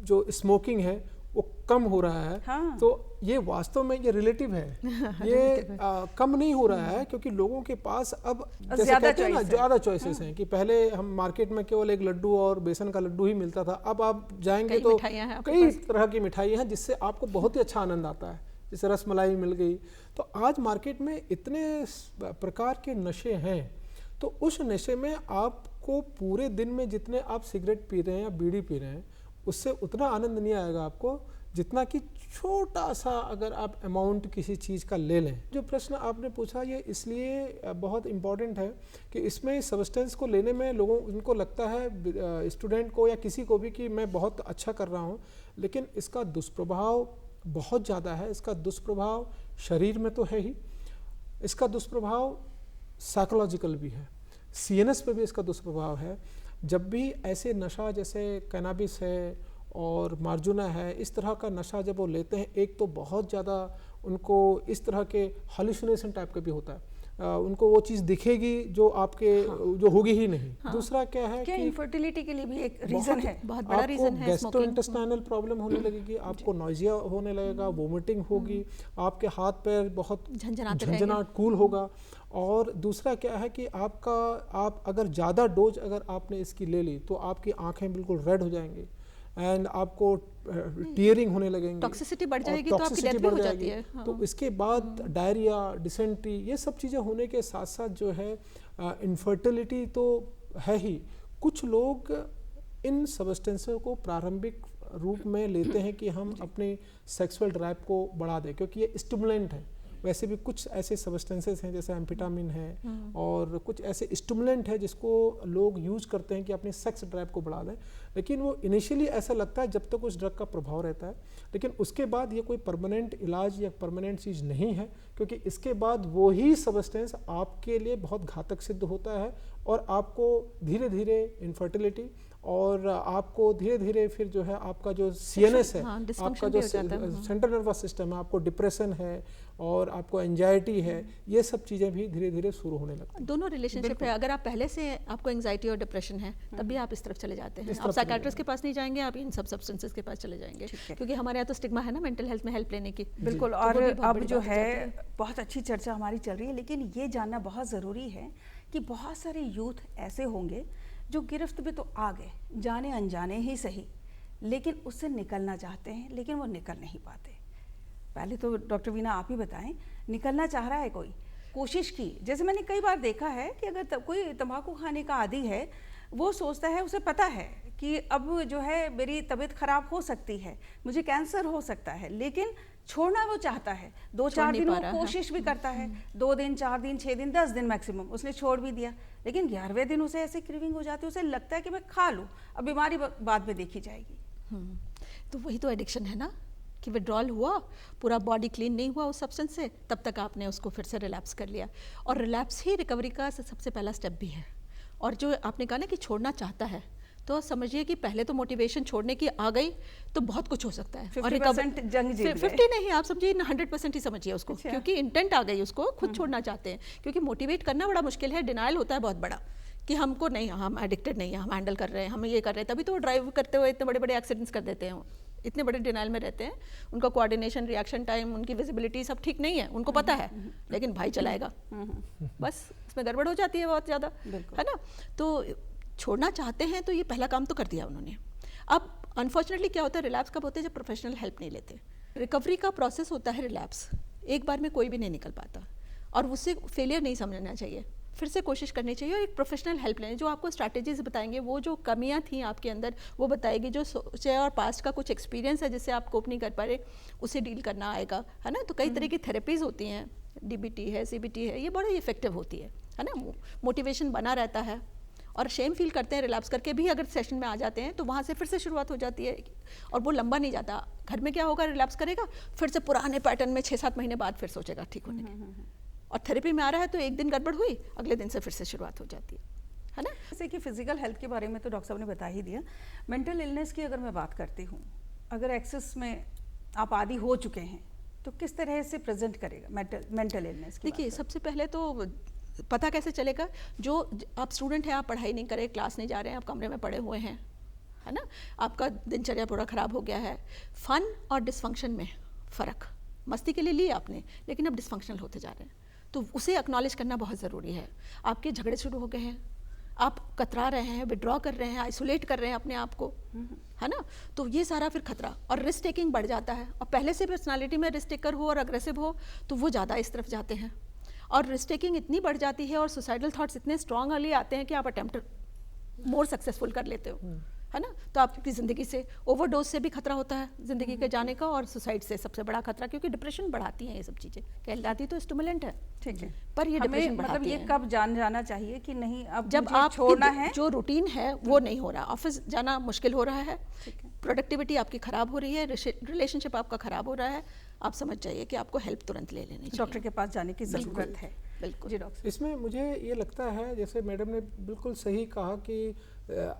जो स्मोकिंग है वो कम हो रहा है। हाँ। तो ये वास्तव में ये रिलेटिव है, ये कम नहीं हो रहा है, क्योंकि लोगों के पास अब जैसे ज़्यादा कहते हैं ना choice है। ज़्यादा चॉइसेस हैं। कि पहले हम मार्केट में केवल एक लड्डू और बेसन का लड्डू ही मिलता था, अब आप जाएंगे कई तो मिठाइयाँ हैं आपके कई पास। तरह की मिठाइयाँ हैं जिससे आपको बहुत ही अच्छा आनंद आता है। जैसे रसमलाई मिल गई। तो आज मार्केट में इतने प्रकार के नशे हैं, तो उस नशे में आपको पूरे दिन में जितने आप सिगरेट पी रहे हैं या बीड़ी पी रहे हैं, उससे उतना आनंद नहीं आएगा आपको जितना कि छोटा सा अगर आप अमाउंट किसी चीज़ का ले लें। जो प्रश्न आपने पूछा ये इसलिए बहुत इम्पॉर्टेंट है कि इसमें सब्सटेंस को लेने में लोगों उनको लगता है, स्टूडेंट को या किसी को भी, कि मैं बहुत अच्छा कर रहा हूँ, लेकिन इसका दुष्प्रभाव बहुत ज़्यादा है। इसका दुष्प्रभाव शरीर में तो है ही, इसका दुष्प्रभाव साइकोलॉजिकल भी है, सीएनएस पे भी इसका दुष्प्रभाव है। जब भी ऐसे नशा जैसे कैनाबिस है और मार्जुना है, इस तरह का नशा जब वो लेते हैं, एक तो बहुत ज़्यादा उनको इस तरह के हालुसिनेशन टाइप का भी होता है। उनको वो चीज़ दिखेगी जो आपके जो होगी ही नहीं। दूसरा क्या है क्या कि इनफर्टिलिटी के लिए भी एक रीज़न है? बहुत बड़ा रीज़न है स्मोकिंग। गैस्ट्रोइंटेस्टाइनल प्रॉब्लम होने लगेगी, आपको नॉइजिया होने लगेगा, वोमिटिंग होगी, आपके हाथ पैर बहुत झंझनाट कूल होगा। और दूसरा क्या है कि आप अगर ज़्यादा डोज अगर आपने इसकी ले ली तो आपकी आंखें बिल्कुल रेड हो जाएंगी एंड आपको टीयरिंग होने लगेंगे, टॉक्सिसिटी बढ़ जाएगी, तो आपकी डेथ भी हो जाती है। हाँ। तो इसके बाद डायरिया, डिसेंट्री, ये सब चीज़ें होने के साथ साथ जो है इनफर्टिलिटी तो है ही। कुछ लोग इन सब्सटेंसों को प्रारंभिक रूप में लेते हैं कि हम अपने सेक्सुअल ड्राइव को बढ़ा दें, क्योंकि ये स्टिमुलेंट है। वैसे भी कुछ ऐसे सब्सटेंसेस हैं जैसे एम्फेटामिन है और कुछ ऐसे स्टिमुलेंट है जिसको लोग यूज करते हैं कि अपने सेक्स ड्राइव को बढ़ा दें, लेकिन वो इनिशियली ऐसा लगता है जब तक उस ड्रग का प्रभाव रहता है, लेकिन उसके बाद ये कोई परमानेंट इलाज या परमानेंट चीज़ नहीं है, क्योंकि इसके बाद वो ही सब्सटेंस आपके लिए बहुत घातक सिद्ध होता है और आपको धीरे धीरे इनफर्टिलिटी और आपको धीरे धीरे फिर जो है आपका जो सीएनएस है, आपका जो सेंट्रल नर्वस सिस्टम है, आपको डिप्रेशन है और आपको एंजाइटी है, ये सब चीज़ें भी धीरे धीरे शुरू होने लगती हैं। दोनों रिलेशनशिप है। अगर आप पहले से आपको एंजाइटी और डिप्रेशन है तब भी आप इस तरफ चले जाते हैं। आप साइकियाट्रिस्ट के पास नहीं जाएंगे, आप इन सब सब्सटेंसेस के पास चले जाएंगे, क्योंकि हमारे यहाँ तो स्टिग्मा है ना मेंटल हेल्थ में हेल्प लेने की। बिल्कुल। और अब जो है बहुत अच्छी चर्चा हमारी चल रही है, लेकिन ये जानना बहुत ज़रूरी है कि बहुत सारे यूथ ऐसे होंगे जो गिरफ्त में तो आ गए, जाने अनजाने ही सही, लेकिन उससे निकलना चाहते हैं लेकिन वो निकल नहीं पाते। पहले तो डॉक्टर वीना आप ही बताएं, निकलना चाह रहा है कोई, कोशिश की, जैसे मैंने कई बार देखा है कि अगर कोई तंबाकू खाने का आदी है, वो सोचता है, उसे पता है कि अब जो है मेरी तबीयत खराब हो सकती है, मुझे कैंसर हो सकता है, लेकिन छोड़ना वो चाहता है। 2-4 दिन वो कोशिश भी करता है, 2 दिन, 4 दिन, 6 दिन, 10 दिन मैक्सिमम उसने छोड़ भी दिया, लेकिन 11वें दिन उसे ऐसे क्रेविंग हो जाती है, उसे लगता है कि मैं खा लूँ, अब बीमारी बाद में देखी जाएगी। तो वही तो एडिक्शन है ना, कि विड्रॉल हुआ, पूरा बॉडी क्लीन नहीं हुआ उस सब्सटेंस से, तब तक आपने उसको फिर से रिलैप्स कर लिया। और रिलैप्स ही रिकवरी का सबसे पहला स्टेप भी है। और जो आपने कहा ना कि छोड़ना चाहता है, तो समझिए कि पहले तो मोटिवेशन छोड़ने की आ गई तो बहुत कुछ हो सकता है। 50% जंग जीत गए। 50 नहीं, आप समझिए 100% ही समझिए उसको। अच्छा। क्योंकि इंटेंट आ गई उसको, खुद छोड़ना चाहते हैं। क्योंकि मोटिवेट करना बड़ा मुश्किल है, डिनाइल होता है बहुत बड़ा कि हमको नहीं, हम एडिक्टेड नहीं है, हम हैंडल कर रहे हैं, हम ये कर रहे हैं, तभी तो वो ड्राइव करते हुए इतने बड़े बड़े एक्सीडेंट्स कर देते हैं। इतने बड़े डिनाइल में रहते हैं, उनका कोऑर्डिनेशन, रिएक्शन टाइम, उनकी विजिबिलिटी सब ठीक नहीं है, उनको पता है, लेकिन भाई चलाएगा, बस इसमें गड़बड़ हो जाती है बहुत ज़्यादा, है ना। तो छोड़ना चाहते हैं तो ये पहला काम तो कर दिया उन्होंने। अब अनफॉर्चुनेटली क्या होता है, रिलैप्स कब होते हैं, जब प्रोफेशनल हेल्प नहीं लेते। रिकवरी का प्रोसेस होता है रिलैप्स, एक बार में कोई भी नहीं निकल पाता, और उससे फेलियर नहीं समझना चाहिए। फिर से कोशिश करनी चाहिए और एक प्रोफेशनल हेल्प लेनी, जो आपको स्ट्रैटेजीज बताएंगे, वो जो कमियां थी आपके अंदर वो बताएगी, जो सोचे और पास्ट का कुछ एक्सपीरियंस है जिससे आप कोप नहीं कर पा रहे उसे डील करना आएगा, है ना। तो कई तरह की थेरेपीज होती हैं, DBT है, CBT है, ये बड़ी इफेक्टिव होती है ना। मोटिवेशन बना रहता है और शेम फील करते हैं रिलैप्स करके भी, अगर सेशन में आ जाते हैं तो वहाँ से फिर से शुरुआत हो जाती है और वो लंबा नहीं जाता। घर में क्या होगा, रिलैप्स करेगा फिर से पुराने पैटर्न में 6-7 महीने बाद फिर सोचेगा ठीक होने की, और थेरेपी में आ रहा है तो एक दिन गड़बड़ हुई, अगले दिन से फिर से शुरुआत हो जाती है ना। जैसे कि फिजिकल हेल्थ के बारे में तो डॉक्टर साहब ने बता ही दिया, मेंटल इलनेस की अगर मैं बात करती हूँ, अगर एक्सेस में आप आदी हो चुके हैं तो किस तरह से प्रेजेंट करेगा मेंटल इलनेस की? देखिए, सबसे पहले तो पता कैसे चलेगा, जो आप स्टूडेंट हैं, आप पढ़ाई नहीं करें, क्लास नहीं जा रहे हैं, आप कमरे में पड़े हुए हैं, है ना, आपका दिनचर्या पूरा ख़राब हो गया है। फन और डिसफंक्शन में फ़र्क, मस्ती के लिए ली आपने लेकिन अब डिसफंक्शनल होते जा रहे हैं, तो उसे एक्नॉलेज करना बहुत ज़रूरी है। आपके झगड़े शुरू हो गए हैं, आप कतरा रहे हैं, विड्रॉ कर रहे हैं, आइसोलेट कर रहे हैं अपने आप को, है ना, तो ये सारा फिर खतरा और रिस्क टेकिंग बढ़ जाता है। और पहले से पर्सनालिटी में रिस्क टेकर हो और अग्रेसिव हो तो वो ज़्यादा इस तरफ जाते हैं, और रिस्क टेकिंग इतनी बढ़ जाती है और सुसाइडल थॉट्स इतने स्ट्रांगली आते हैं कि आप अटेम्प्ट मोर सक्सेसफुल कर लेते हो, है ना। तो आपकी ज़िंदगी से ओवरडोज से भी खतरा होता है ज़िंदगी के जाने का, और सुसाइड से सबसे बड़ा खतरा, क्योंकि डिप्रेशन बढ़ाती हैं ये सब चीज़ें। कहलाती तो स्टिमुलेंट है, ठीक है, पर ये डिप्रेशन बढ़ाती मतलब ये है। कब जान जाना चाहिए कि नहीं अब जब मुझे आप छोड़ना है, जो रूटीन है वो नहीं हो रहा, ऑफिस जाना मुश्किल हो रहा है, प्रोडक्टिविटी आपकी ख़राब हो रही है, रिलेशनशिप आपका ख़राब हो रहा है, आप समझ जाइए कि आपको हेल्प तुरंत ले लेनी चाहिए, डॉक्टर के पास जाने की ज़रूरत है। बिल्कुल जी डॉक्टर। इसमें मुझे ये लगता है, जैसे मैडम ने बिल्कुल सही कहा कि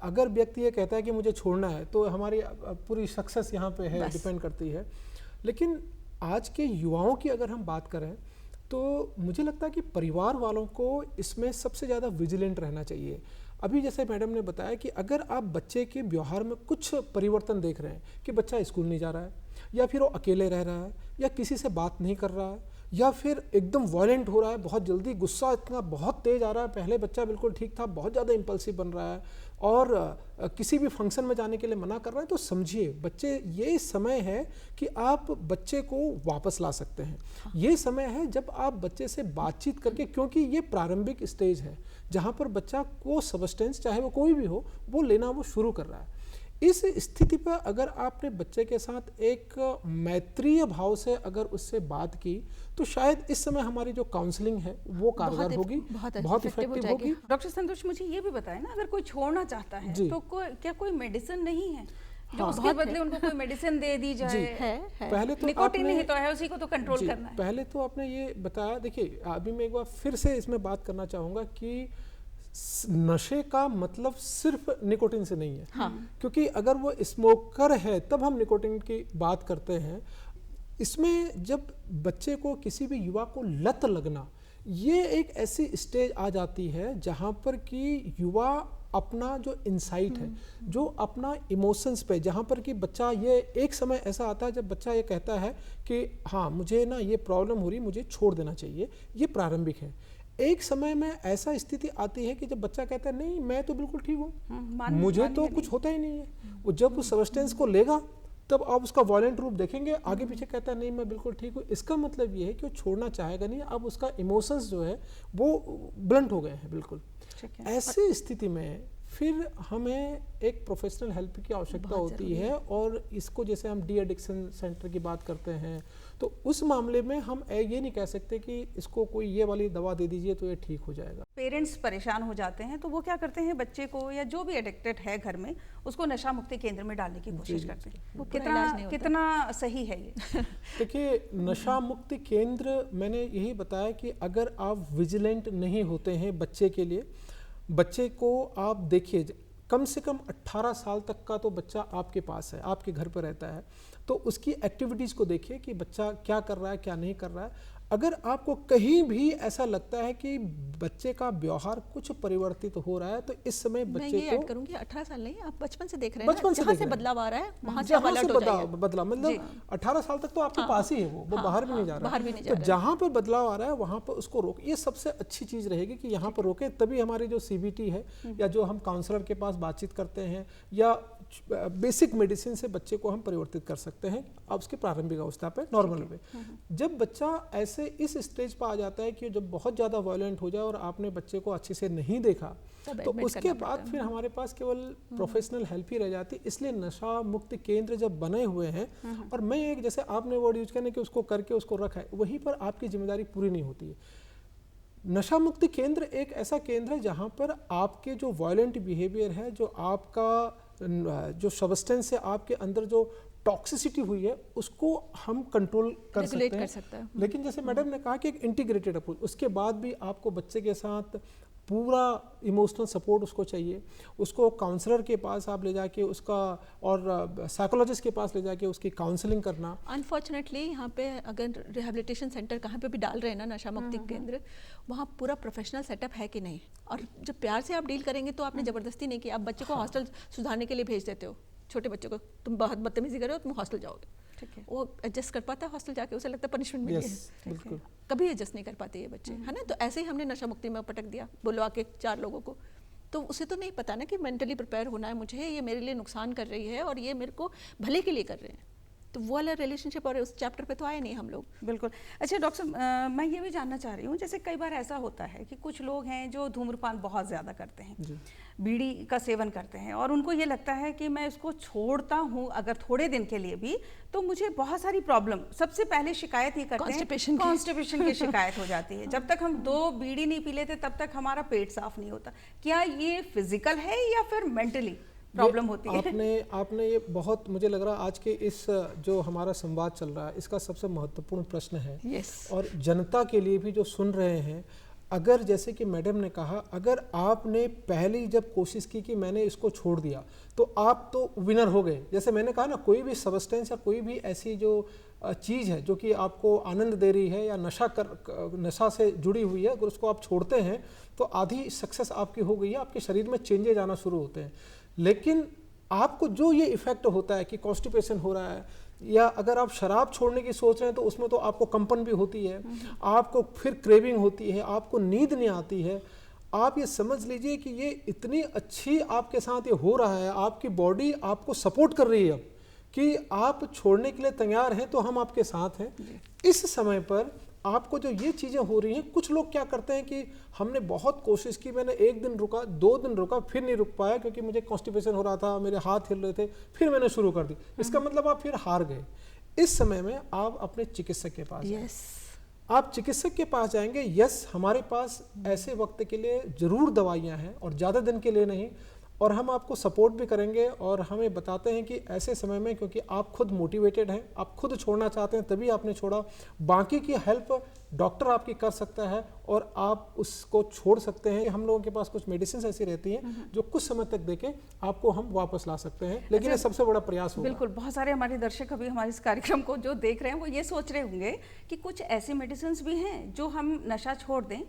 अगर व्यक्ति ये कहता है कि मुझे छोड़ना है तो हमारी पूरी सक्सेस यहाँ पे है, डिपेंड करती है। लेकिन आज के युवाओं की अगर हम बात करें तो मुझे लगता है कि परिवार वालों को इसमें सबसे ज़्यादा विजिलेंट रहना चाहिए। अभी जैसे मैडम ने बताया कि अगर आप बच्चे के व्यवहार में कुछ परिवर्तन देख रहे हैं कि बच्चा स्कूल नहीं जा रहा है, या फिर वो अकेले रह रहा है, या किसी से बात नहीं कर रहा है, या फिर एकदम वायलेंट हो रहा है, बहुत जल्दी गुस्सा इतना बहुत तेज आ रहा है, पहले बच्चा बिल्कुल ठीक था, बहुत ज़्यादा इम्पल्सिव बन रहा है, और किसी भी फंक्शन में जाने के लिए मना कर रहा है, तो समझिए बच्चे, ये समय है कि आप बच्चे को वापस ला सकते हैं। ये समय है जब आप बच्चे से बातचीत करके, क्योंकि ये प्रारंभिक स्टेज है जहाँ पर बच्चा को सबस्टेंस, चाहे वो कोई भी हो, वो लेना वो शुरू कर रहा है। इस स्थिति पर अगर आपने बच्चे के साथ एक मैत्रीय भाव से अगर उससे बात की तो शायद इस समय हमारी जो काउंसलिंग है वो कारगर होगी, बहुत इफेक्टिव होगी। डॉक्टर संतोष, मुझे ये भी बताएं ना, अगर कोई छोड़ना चाहता है तो क्या कोई मेडिसिन नहीं है जो उसके बदले उनको कोई मेडिसिन दे दी जाए? है। पहले तो निकोटीन ही तो है, उसी को तो कंट्रोल करना है। पहले तो आपने ये बताया, देखिए अभी मैं एक बार फिर से इसमें बात करना चाहूँगा कि नशे का मतलब सिर्फ निकोटीन से नहीं है। क्योंकि अगर वो स्मोकर है तब हम निकोटीन की बात करते हैं। इसमें जब बच्चे को, किसी भी युवा को लत लगना, ये एक ऐसी स्टेज आ जाती है जहाँ पर कि युवा अपना जो इंसाइट है, जो अपना इमोशंस पे, जहाँ पर कि बच्चा, ये एक समय ऐसा आता है जब बच्चा ये कहता है कि हाँ मुझे ना ये प्रॉब्लम हो रही, मुझे छोड़ देना चाहिए। ये प्रारंभिक है। एक समय में ऐसा स्थिति आती है कि जब बच्चा कहता है नहीं मैं तो बिल्कुल ठीक हूँ, मुझे तो कुछ होता ही नहीं है। वो जब उस सब्सटेंस को लेगा तब आप उसका वायलेंट रूप देखेंगे, आगे पीछे कहता है नहीं मैं बिल्कुल ठीक हूँ। इसका मतलब ये है कि वो छोड़ना चाहेगा नहीं, अब उसका इमोशंस जो है वो ब्लंट हो गए हैं बिल्कुल। ऐसी स्थिति में फिर हमें एक प्रोफेशनल हेल्प की आवश्यकता होती है, और इसको जैसे हम डी एडिक्शन सेंटर की बात करते हैं तो उस मामले में हम ये नहीं कह सकते कि इसको कोई ये वाली दवा दे दीजिए तो ये ठीक हो जाएगा। पेरेंट्स परेशान हो जाते हैं तो वो क्या करते हैं, बच्चे को या जो भी एडिक्टेड है घर में उसको नशा मुक्ति केंद्र में डालने की कोशिश करते हैं। वो कितना सही है ये? देखिए, नशा मुक्ति केंद्र, मैंने यही बताया कि अगर आप विजिलेंट नहीं होते हैं बच्चे के लिए, बच्चे को आप देखिए, कम से कम 18 साल तक का तो बच्चा आपके पास है, आपके घर पर रहता है, तो उसकी एक्टिविटीज़ को देखिए कि बच्चा क्या कर रहा है, क्या नहीं कर रहा है। अगर आपको कहीं भी ऐसा लगता है कि बच्चे का व्यवहार कुछ परिवर्तित हो रहा है तो इस समय बच्चे को, मैं ये ऐड करूंगी, 18 साल नहीं, आप बचपन से देख रहे हैं, जहाँ से बदलाव आ रहा है वहाँ से बदलाव, मतलब 18 साल तक तो आपके पास ही है, वो बाहर भी नहीं जा रहा है। तो जहाँ पर बदलाव आ रहा है वहाँ पर उसको रोक, ये सबसे अच्छी चीज़ रहेगी कि यहाँ पर रोके। तभी हमारी जो CBT है या जो हम काउंसलर के पास बातचीत करते हैं, या बेसिक मेडिसिन से बच्चे को हम परिवर्तित कर सकते हैं अब उसके प्रारंभिक अवस्था पे नॉर्मल वे। जब बच्चा ऐसे इस स्टेज पर आ जाता है कि जब बहुत ज़्यादा वायलेंट हो जाए और आपने बच्चे को अच्छे से नहीं देखा, तो उसके बाद फिर हमारे पास केवल प्रोफेशनल हेल्प ही रह जाती। इसलिए नशा मुक्त केंद्र जब बने हुए हैं, और मैं एक जैसे आपने वर्ड यूज करने कि उसको करके उसको रखा है, वहीं पर आपकी जिम्मेदारी पूरी नहीं होती है। नशा मुक्ति केंद्र एक ऐसा केंद्र है जहाँ पर आपके जो वायलेंट बिहेवियर है, जो आपका जो सब्सटेंस है, आपके अंदर जो टॉक्सिसिटी हुई है, उसको हम कंट्रोल कर सकते हैं। लेकिन जैसे मैडम ने कहा कि एक इंटीग्रेटेड अप्रोच, उसके बाद भी आपको बच्चे के साथ पूरा इमोशनल सपोर्ट उसको चाहिए। उसको काउंसलर के पास आप ले जाके उसका, और साइकोलॉजिस्ट के पास ले जाके उसकी काउंसलिंग करना। अनफॉर्चुनेटली यहाँ पे अगर रिहेबिलिटेशन सेंटर कहाँ पे भी डाल रहे हैं ना नशा मुक्ति केंद्र, वहाँ पूरा प्रोफेशनल सेटअप है कि नहीं, और जब प्यार से आप डील करेंगे तो आपने ज़बरदस्ती नहीं की। आप बच्चे को हॉस्टल सुधारने के लिए भेज देते हो, छोटे बच्चे को तुम बहुत बदतमीजी कर रहे हो, तुम हॉस्टल जाओगे, वो एडजस्ट कर पाता है हॉस्टल जाके, उसे लगता है पनिशमेंट मिली है, कभी एडजस्ट नहीं कर पाते ये बच्चे, है ना। तो ऐसे ही हमने नशा मुक्ति में पटक दिया, बुलवा के 4 लोगों को, तो उसे तो नहीं पता ना कि मेंटली प्रिपेयर होना है मुझे, ये मेरे लिए नुकसान कर रही है और ये मेरे को भले के लिए कर रहे हैं। तो वो वाला रिलेशनशिप और उस चैप्टर पे तो आए नहीं हम लोग। बिल्कुल। अच्छा डॉक्टर साहब, मैं ये भी जानना चाह रही हूँ, जैसे कई बार ऐसा होता है कि कुछ लोग हैं जो धूम्रपान बहुत ज़्यादा करते हैं, बीड़ी का सेवन करते हैं, और उनको ये लगता है कि मैं इसको छोड़ता हूँ अगर थोड़े दिन के लिए भी तो मुझे बहुत सारी प्रॉब्लम, सबसे पहले शिकायत ही करते हैं कॉन्स्टिपेशन की शिकायत हो जाती है। जब तक हम 2 बीड़ी नहीं पी लेते तब तक हमारा पेट साफ नहीं होता। क्या ये फिजिकल है या फिर मेंटली प्रॉब्लम होती है? आपने ये बहुत, मुझे लग रहा है आज के इस जो हमारा संवाद चल रहा है इसका सबसे महत्वपूर्ण प्रश्न है। और जनता के लिए भी जो सुन रहे हैं, अगर जैसे कि मैडम ने कहा, अगर आपने पहली जब कोशिश की कि मैंने इसको छोड़ दिया तो आप तो विनर हो गए। जैसे मैंने कहा ना, कोई भी सब्सटेंस या कोई भी ऐसी जो चीज़ है जो कि आपको आनंद दे रही है या नशा से जुड़ी हुई है, अगर उसको आप छोड़ते हैं तो आधी सक्सेस आपकी हो गई है, आपके शरीर में चेंजेज आना शुरू होते हैं। लेकिन आपको जो ये इफेक्ट होता है कि कॉन्स्टिपेशन हो रहा है, या अगर आप शराब छोड़ने की सोच रहे हैं तो उसमें तो आपको कंपन भी होती है, आपको फिर क्रेविंग होती है, आपको नींद नहीं आती है। आप ये समझ लीजिए कि ये इतनी अच्छी आपके साथ ये हो रहा है, आपकी बॉडी आपको सपोर्ट कर रही है अब कि आप छोड़ने के लिए तैयार हैं, तो हम आपके साथ हैं। इस समय पर आपको जो ये चीज़ें हो रही हैं, कुछ लोग क्या करते हैं कि हमने बहुत कोशिश की, मैंने 1 दिन रुका, 2 दिन रुका, फिर नहीं रुक पाया क्योंकि मुझे कॉन्स्टिपेशन हो रहा था, मेरे हाथ हिल रहे थे, फिर मैंने शुरू कर दी। इसका मतलब आप फिर हार गए। इस समय में आप अपने चिकित्सक के पास जाएं। आप चिकित्सक के पास जाएंगे, यस हमारे पास ऐसे वक्त के लिए ज़रूर दवाइयाँ हैं और ज़्यादा दिन के लिए नहीं, और हम आपको सपोर्ट भी करेंगे और हमें बताते हैं कि ऐसे समय में, क्योंकि आप खुद मोटिवेटेड हैं, आप खुद छोड़ना चाहते हैं तभी आपने छोड़ा, बाकी की हेल्प डॉक्टर आपकी कर सकता है और आप उसको छोड़ सकते हैं। हम लोगों के पास कुछ मेडिसिन ऐसी रहती हैं जो कुछ समय तक देके आपको हम वापस ला सकते हैं, लेकिन ये सबसे बड़ा प्रयास होगा। बिल्कुल। बहुत सारे हमारे दर्शक अभी हमारे इस कार्यक्रम को जो देख रहे हैं वो ये सोच रहे होंगे कि कुछ ऐसी मेडिसिन भी हैं जो हम नशा छोड़ दें,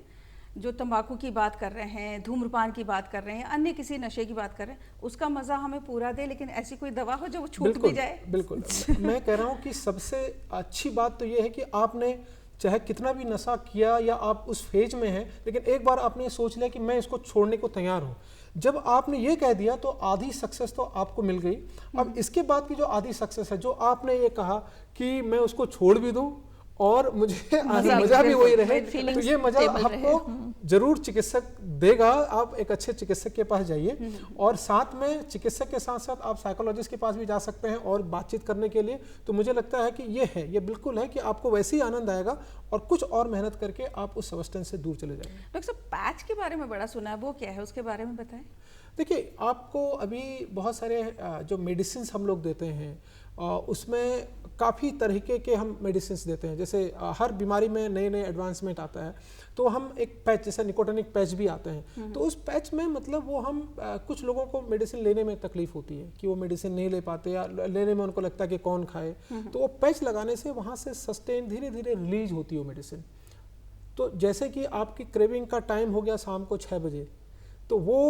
जो तंबाकू की बात कर रहे हैं, धूम्रपान की बात कर रहे हैं, अन्य किसी नशे की बात कर रहे हैं, उसका मज़ा हमें पूरा दे, लेकिन ऐसी कोई दवा हो जो वो छूट भी जाए। बिल्कुल मैं कह रहा हूँ कि सबसे अच्छी बात तो ये है कि आपने चाहे कितना भी नशा किया या आप उस फेज में हैं, लेकिन एक बार आपने सोच लिया कि मैं इसको छोड़ने को तैयार हूँ। जब आपने ये कह दिया तो आधी सक्सेस तो आपको मिल गई। अब इसके बाद की जो आधी सक्सेस है, जो आपने ये कहा कि मैं उसको छोड़ भी दूँ और मुझे मजा भी वही रहे, तो ये मजा आपको जरूर चिकित्सक देगा। आप एक अच्छे चिकित्सक के पास जाइए, और साथ में चिकित्सक के साथ साथ आप साइकोलॉजिस्ट के पास भी जा सकते हैं और बातचीत करने के लिए। तो मुझे लगता है कि ये बिल्कुल है कि आपको वैसे ही आनंद आएगा और कुछ और मेहनत करके आप उस सब्सटेंस से दूर चले जाएंगे। डॉक्टर साहब, पैच के बारे में बड़ा सुना है, वो क्या है, उसके बारे में बताएं। देखिए, आपको अभी बहुत सारे जो मेडिसिन हम लोग देते हैं उसमें काफ़ी तरीके के हम मेडिसिन देते हैं। जैसे हर बीमारी में नए नए एडवांसमेंट आता है, तो हम एक पैच, जैसे निकोटिनिक पैच भी आते हैं, तो उस पैच में मतलब वो हम कुछ लोगों को मेडिसिन लेने में तकलीफ होती है कि वो मेडिसिन नहीं ले पाते या लेने में उनको लगता है कि कौन खाए, तो वो पैच लगाने से वहाँ से सस्टेन धीरे धीरे रिलीज होती है वो मेडिसिन। तो जैसे कि आपकी क्रेविंग का टाइम हो गया शाम को 6 बजे, तो वो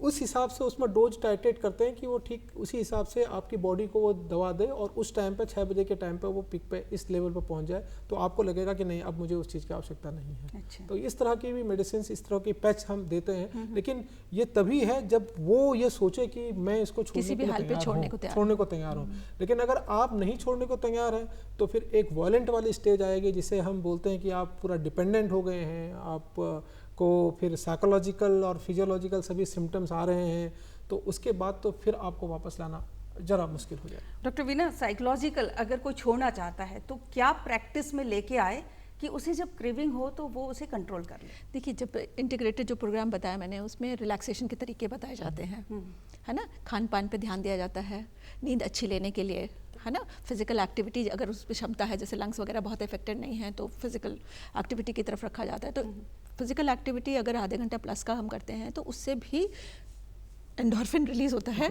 उस हिसाब से उसमें डोज टाइट्रेट करते हैं कि वो ठीक उसी हिसाब से आपकी बॉडी को वो दवा दे और उस टाइम पे 6 बजे के टाइम पे वो पिक पे इस लेवल पे पहुंच जाए, तो आपको लगेगा कि नहीं अब मुझे उस चीज़ की आवश्यकता नहीं है। अच्छा। तो इस तरह की भी मेडिसिन, इस तरह की पैच हम देते हैं, लेकिन ये तभी है जब वो ये सोचे कि मैं इसको किसी भी हाल पे छोड़ने को तैयार हूँ। लेकिन अगर आप नहीं छोड़ने को तैयार हैं तो फिर एक वॉयलेंट वाली स्टेज आएगी जिसे हम बोलते हैं कि आप पूरा डिपेंडेंट हो गए हैं, आप को फिर साइकोलॉजिकल और फिजियोलॉजिकल सभी सिम्टम्स आ रहे हैं, तो उसके बाद तो फिर आपको वापस लाना ज़रा मुश्किल हो जाए। डॉक्टर वीना, साइकोलॉजिकल अगर कोई छोड़ना चाहता है तो क्या प्रैक्टिस में लेके आए कि उसे जब क्रेविंग हो तो वो उसे कंट्रोल कर ले? देखिए, जब इंटीग्रेटेड जो प्रोग्राम बताया मैंने उसमें रिलैक्सेशन के तरीके बताए जाते हैं, है ना, खान पान पे ध्यान दिया जाता है, नींद अच्छी लेने के लिए, है ना, फिजिकल एक्टिविटी अगर उस पर क्षमता है, जैसे लंग्स वगैरह बहुत इफेक्टेड नहीं है तो फिजिकल एक्टिविटी की तरफ रखा जाता है। तो फिजिकल एक्टिविटी अगर आधे घंटा प्लस का हम करते हैं तो उससे भी एंडोर्फिन रिलीज होता है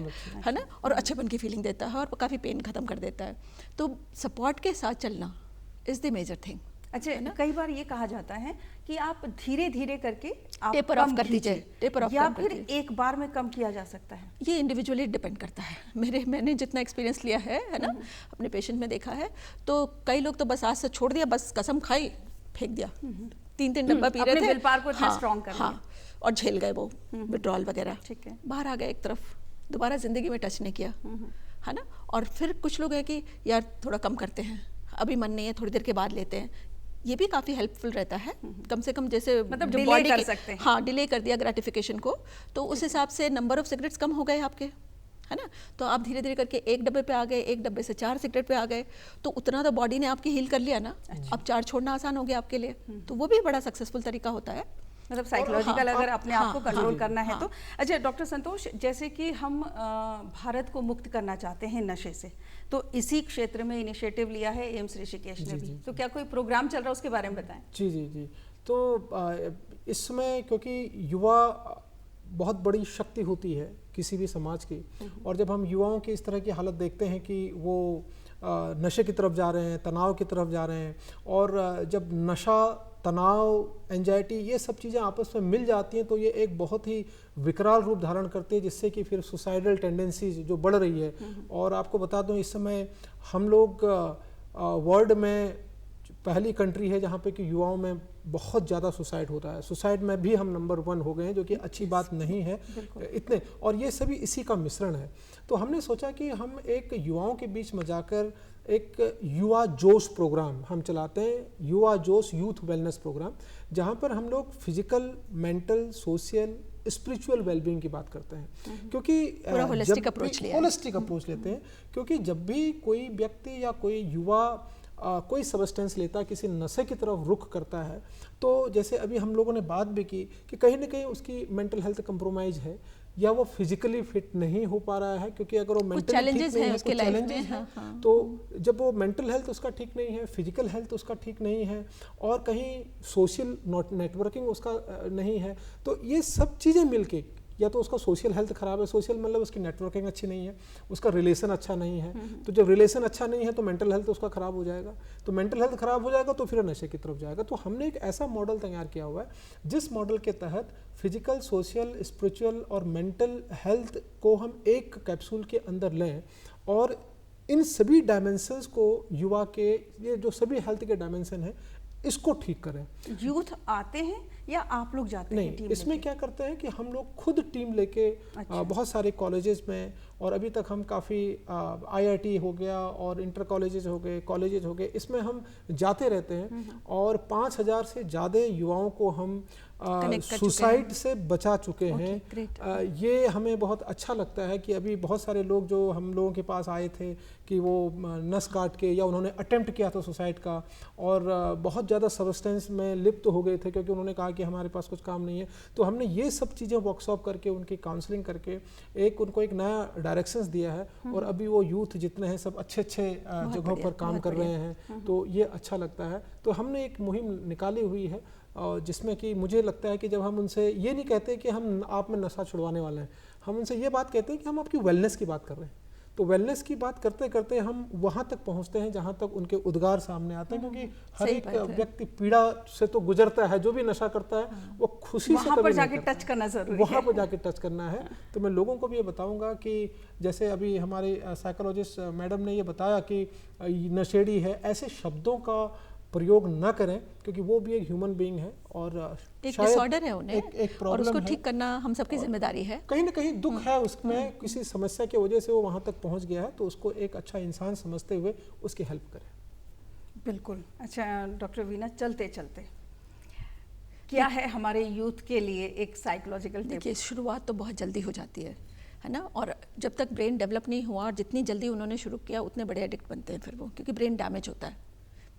ना, और अच्छेपन की फीलिंग देता है और काफ़ी पेन ख़त्म कर देता है। तो सपोर्ट के साथ चलना इज़ द मेजर थिंग। अच्छा, कई बार ये कहा जाता है कि आप धीरे धीरे करके आप टेपर ऑफ कर दीजिए, टेपर ऑफ या फिर एक बार में कम किया जा सकता है। ये इंडिविजुअली डिपेंड करता है। मैंने जितना एक्सपीरियंस लिया है ना, अपने पेशेंट में देखा है, तो कई लोग तो बस आज से छोड़ दिया, बस कसम खाई फेंक दिया, 3 डब्बा पी रहे थे, विल पावर को इतना स्ट्रॉन्ग कर लिया और झेल गए वो विड्रॉल वगैरह, ठीक है, बाहर आ गए एक तरफ, दोबारा जिंदगी में टच नहीं किया, है ना। और फिर कुछ लोग हैं कि यार थोड़ा कम करते हैं, अभी मन नहीं है, थोड़ी देर के बाद लेते हैं, ये भी काफ़ी हेल्पफुल रहता है। कम से कम जैसे मतलब जो डिले बॉडी कर सकते हैं। हाँ, डिले कर दिया ग्रेटिफिकेशन को, तो उस हिसाब से नंबर ऑफ सिगरेट्स कम हो गए आपके, है ना। तो आप धीरे धीरे करके 1 डब्बे पे आ गए, 1 डब्बे से 4 सिगरेट पे आ गए, तो उतना तो बॉडी ने आपकी हील कर लिया ना। अब 4 छोड़ना आसान हो गया आपके लिए, तो वो भी बड़ा सक्सेसफुल तरीका होता है। मतलब साइकोलॉजिकल अगर अपने आप को कंट्रोल करना है तो। अच्छा डॉक्टर संतोष, जैसे कि हम भारत को मुक्त करना चाहते हैं नशे से, तो इसी क्षेत्र में इनिशिएटिव लिया है एम्स ऋषिकेश ने भी, तो क्या कोई प्रोग्राम चल रहा है उसके बारे में बताएं। जी। तो इस समय क्योंकि युवा बहुत बड़ी शक्ति होती है किसी भी समाज की, और जब हम युवाओं की इस तरह की हालत देखते हैं कि वो नशे की तरफ जा रहे हैं, तनाव की तरफ जा रहे हैं, और जब नशा, तनाव, एंजाइटी ये सब चीज़ें आपस में मिल जाती हैं तो ये एक बहुत ही विकराल रूप धारण करती है, जिससे कि फिर सुसाइडल टेंडेंसीज जो बढ़ रही है। और आपको बता दूं इस समय हम लोग वर्ल्ड में पहली कंट्री है जहाँ पे कि युवाओं में बहुत ज़्यादा सुसाइड होता है। सुसाइड में भी हम नंबर 1 हो गए हैं, जो कि अच्छी बात नहीं है इतने, और ये सभी इसी का मिश्रण है। तो हमने सोचा कि हम एक युवाओं के बीच में जाकर एक युवा जोश प्रोग्राम हम चलाते हैं, युवा जोश यूथ वेलनेस प्रोग्राम, जहाँ पर हम लोग physical, mental, social, spiritual wellbeing की बात करते हैं। क्योंकि होलिस्टिक अप्रोच लेते हैं, क्योंकि जब भी कोई व्यक्ति या कोई युवा कोई सब्सटेंस लेता, किसी नशे की तरफ रुख करता है, तो जैसे अभी हम लोगों ने बात भी की कि कहीं ना कहीं उसकी मेंटल हेल्थ कंप्रोमाइज है, या वो फिजिकली फिट नहीं हो पा रहा है, क्योंकि अगर वो मेंटल चैलेंजेस हैं उसके लाइफ में, हाँ। तो जब वो मेंटल हेल्थ उसका ठीक नहीं है, फिजिकल हेल्थ उसका ठीक नहीं है, और कहीं सोशल नेटवर्किंग उसका नहीं है, तो ये सब चीज़ें मिलके, या तो उसका सोशल हेल्थ खराब है, सोशल मतलब उसकी नेटवर्किंग अच्छी नहीं है, उसका रिलेशन अच्छा नहीं है, तो जब रिलेशन अच्छा नहीं है तो मेंटल हेल्थ उसका खराब हो जाएगा, तो मेंटल हेल्थ खराब हो जाएगा तो फिर नशे की तरफ जाएगा। तो हमने एक ऐसा मॉडल तैयार किया हुआ है जिस मॉडल के तहत फिजिकल, सोशल, स्पिरिचुअल और मेंटल हेल्थ को हम एक कैप्सूल के अंदर लें, और इन सभी डायमेंशंस को युवा के, ये जो सभी हेल्थ के डायमेंशन हैं, इसको ठीक करें। यूथ आते हैं या आप लोग जाते हैं? नहीं, इसमें क्या करते हैं कि हम लोग खुद टीम लेके बहुत सारे कॉलेजेस में, और अभी तक हम काफ़ी IIT हो गया और इंटर कॉलेजेस हो गए, इसमें हम जाते रहते हैं, और 5000 से ज़्यादा युवाओं को हम सुसाइड से बचा चुके हैं। ये हमें बहुत अच्छा लगता है कि अभी बहुत सारे लोग जो हम लोगों के पास आए थे कि वो नस काट के, या उन्होंने अटेम्प्ट किया था सुसाइड का, और बहुत ज़्यादा सब्सटेंस में लिप्त हो गए थे क्योंकि उन्होंने कहा कि हमारे पास कुछ काम नहीं है। तो हमने ये सब चीज़ें वर्कशॉप करके, उनकी काउंसलिंग करके उनको एक नया डायरेक्शंस दिया है, और अभी वो यूथ जितने हैं सब अच्छे जगहों पर काम कर रहे हैं, तो ये अच्छा लगता है। तो हमने एक मुहिम निकाली हुई है, जिसमें कि मुझे लगता है कि जब हम उनसे ये नहीं कहते कि हम आप में नशा छुड़वाने वाले हैं, हम उनसे ये बात कहते हैं कि हम आपकी वेलनेस की बात कर रहे हैं। तो वेलनेस की बात करते करते हम वहाँ तक पहुँचते हैं जहाँ तक उनके उद्गार सामने आते हैं, क्योंकि हर सही एक बात है। व्यक्ति पीड़ा से तो गुजरता है, जो भी नशा करता है वो खुशी से वहाँ कभी पर नहीं जाके करता। टच करना जरूरी वहाँ है। पर जाके टच करना है। तो मैं लोगों को भी ये बताऊंगा कि जैसे अभी हमारे साइकोलॉजिस्ट मैडम ने ये बताया कि नशेड़ी है, ऐसे शब्दों का प्रयोग न करें, क्योंकि वो भी एक ह्यूमन बीइंग है और एक शायद डिसऑर्डर है उन्हें, एक और प्रॉब्लम उसको है। ठीक करना हम सबकी जिम्मेदारी है। कहीं ना कहीं दुख है उसमें, किसी समस्या की वजह से वो वहाँ तक पहुँच गया है, तो उसको एक अच्छा इंसान समझते हुए उसकी हेल्प करें। बिल्कुल। अच्छा डॉक्टर वीना, चलते चलते क्या है हमारे यूथ के लिए एक साइकोलॉजिकल टिप? देखिए, शुरुआत तो बहुत जल्दी हो जाती है ना, और जब तक ब्रेन डेवलप नहीं हुआ और जितनी जल्दी उन्होंने शुरू किया उतने बड़े एडिक्ट बनते हैं फिर वो, क्योंकि ब्रेन डैमेज होता है।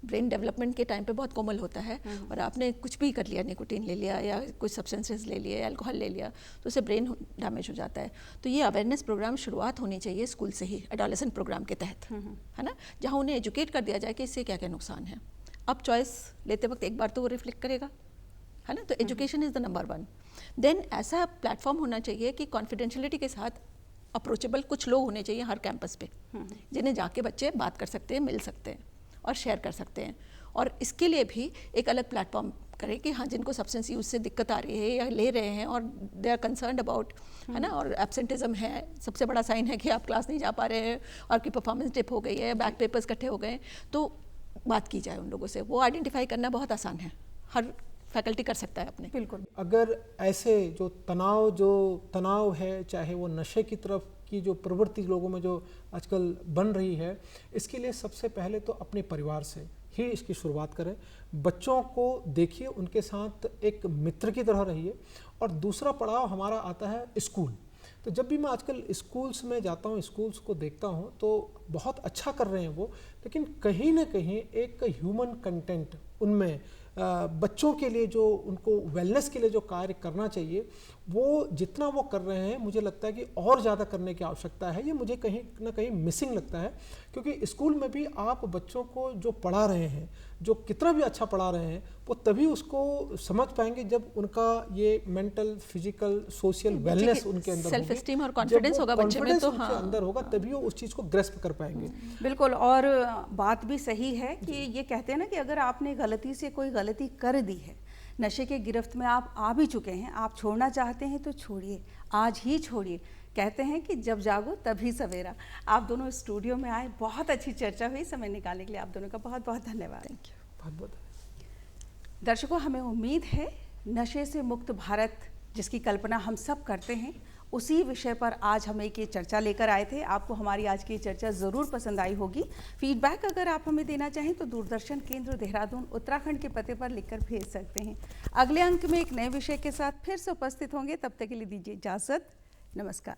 ब्रेन डेवलपमेंट के टाइम पे बहुत कोमल होता है, और आपने कुछ भी कर लिया, निकोटीन ले लिया या कुछ सब्सटेंसेस ले लिए, अल्कोहल ले लिया, तो उससे ब्रेन डैमेज हो जाता है। तो ये अवेयरनेस प्रोग्राम शुरुआत होनी चाहिए स्कूल से ही, एडोलेसेंट प्रोग्राम के तहत, है ना, जहाँ उन्हें एजुकेट कर दिया जाए कि इससे क्या क्या नुकसान है। अब चॉइस लेते वक्त एक बार तो वो रिफ्लेक्ट करेगा, है ना, तो education is the number 1। Then ऐसा प्लेटफॉर्म होना चाहिए कि कॉन्फिडेंशियलिटी के साथ अप्रोचेबल कुछ लोग होने चाहिए हर कैंपस पे, जिन्हें जाके बच्चे बात कर सकते हैं, मिल सकते हैं और शेयर कर सकते हैं। और इसके लिए भी एक अलग प्लेटफॉर्म करें कि हाँ, जिनको सब्सटेंस यूज से दिक्कत आ रही है या ले रहे हैं और दे आर कंसर्न्ड अबाउट, है ना, और एब्सेंटिज्म है, सबसे बड़ा साइन है कि आप क्लास नहीं जा पा रहे हैं, आपकी परफॉर्मेंस डिप हो गई है, बैक पेपर्स इकट्ठे हो गए, तो बात की जाए उन लोगों से। वो आइडेंटिफाई करना बहुत आसान है, हर फैकल्टी कर सकता है अपने। बिल्कुल। अगर ऐसे जो तनाव है, चाहे वो नशे की तरफ की जो प्रवृत्ति लोगों में जो आजकल बन रही है, इसके लिए सबसे पहले तो अपने परिवार से ही इसकी शुरुआत करें। बच्चों को देखिए, उनके साथ एक मित्र की तरह रहिए। और दूसरा पड़ाव हमारा आता है स्कूल। तो जब भी मैं आजकल स्कूल्स में जाता हूँ, स्कूल्स को देखता हूँ, तो बहुत अच्छा कर रहे हैं वो, लेकिन कहीं ना कहीं एक ह्यूमन कंटेंट उनमें बच्चों के लिए जो उनको वेलनेस के लिए जो कार्य करना चाहिए, वो जितना वो कर रहे हैं, मुझे लगता है कि और ज़्यादा करने की आवश्यकता है। ये मुझे कहीं ना कहीं मिसिंग लगता है, क्योंकि स्कूल में भी आप बच्चों को जो पढ़ा रहे हैं, जो कितना भी अच्छा पढ़ा रहे हैं, वो तभी उसको समझ पाएंगे जब उनका ये मेंटल, फिजिकल, सोशल वेलनेस उनके अंदर सेल्फ एस्टीम और कॉन्फिडेंस होगा बच्चे में, तो हाँ, अंदर होगा, तभी वो उस चीज़ को ग्रेस्प कर पाएंगे। बिल्कुल। और बात भी सही है कि ये कहते हैं ना कि अगर आपने गलती से कोई गलती कर दी है, नशे के गिरफ्त में आप आ भी चुके हैं, आप छोड़ना चाहते हैं तो छोड़िए, आज ही छोड़िए। कहते हैं कि जब जागो तभी सवेरा। आप दोनों स्टूडियो में आए, बहुत अच्छी चर्चा हुई। समय निकालने के लिए आप दोनों का बहुत बहुत धन्यवाद। Thank you. बहुत बहुत दर्शकों, हमें उम्मीद है नशे से मुक्त भारत जिसकी कल्पना हम सब करते हैं, उसी विषय पर आज हम एक ये चर्चा लेकर आए थे। आपको हमारी आज की चर्चा ज़रूर पसंद आई होगी। फीडबैक अगर आप हमें देना चाहें तो दूरदर्शन केंद्र देहरादून उत्तराखंड के पते पर लिखकर भेज सकते हैं। अगले अंक में एक नए विषय के साथ फिर से उपस्थित होंगे। तब तक के लिए दीजिए इजाज़त। नमस्कार।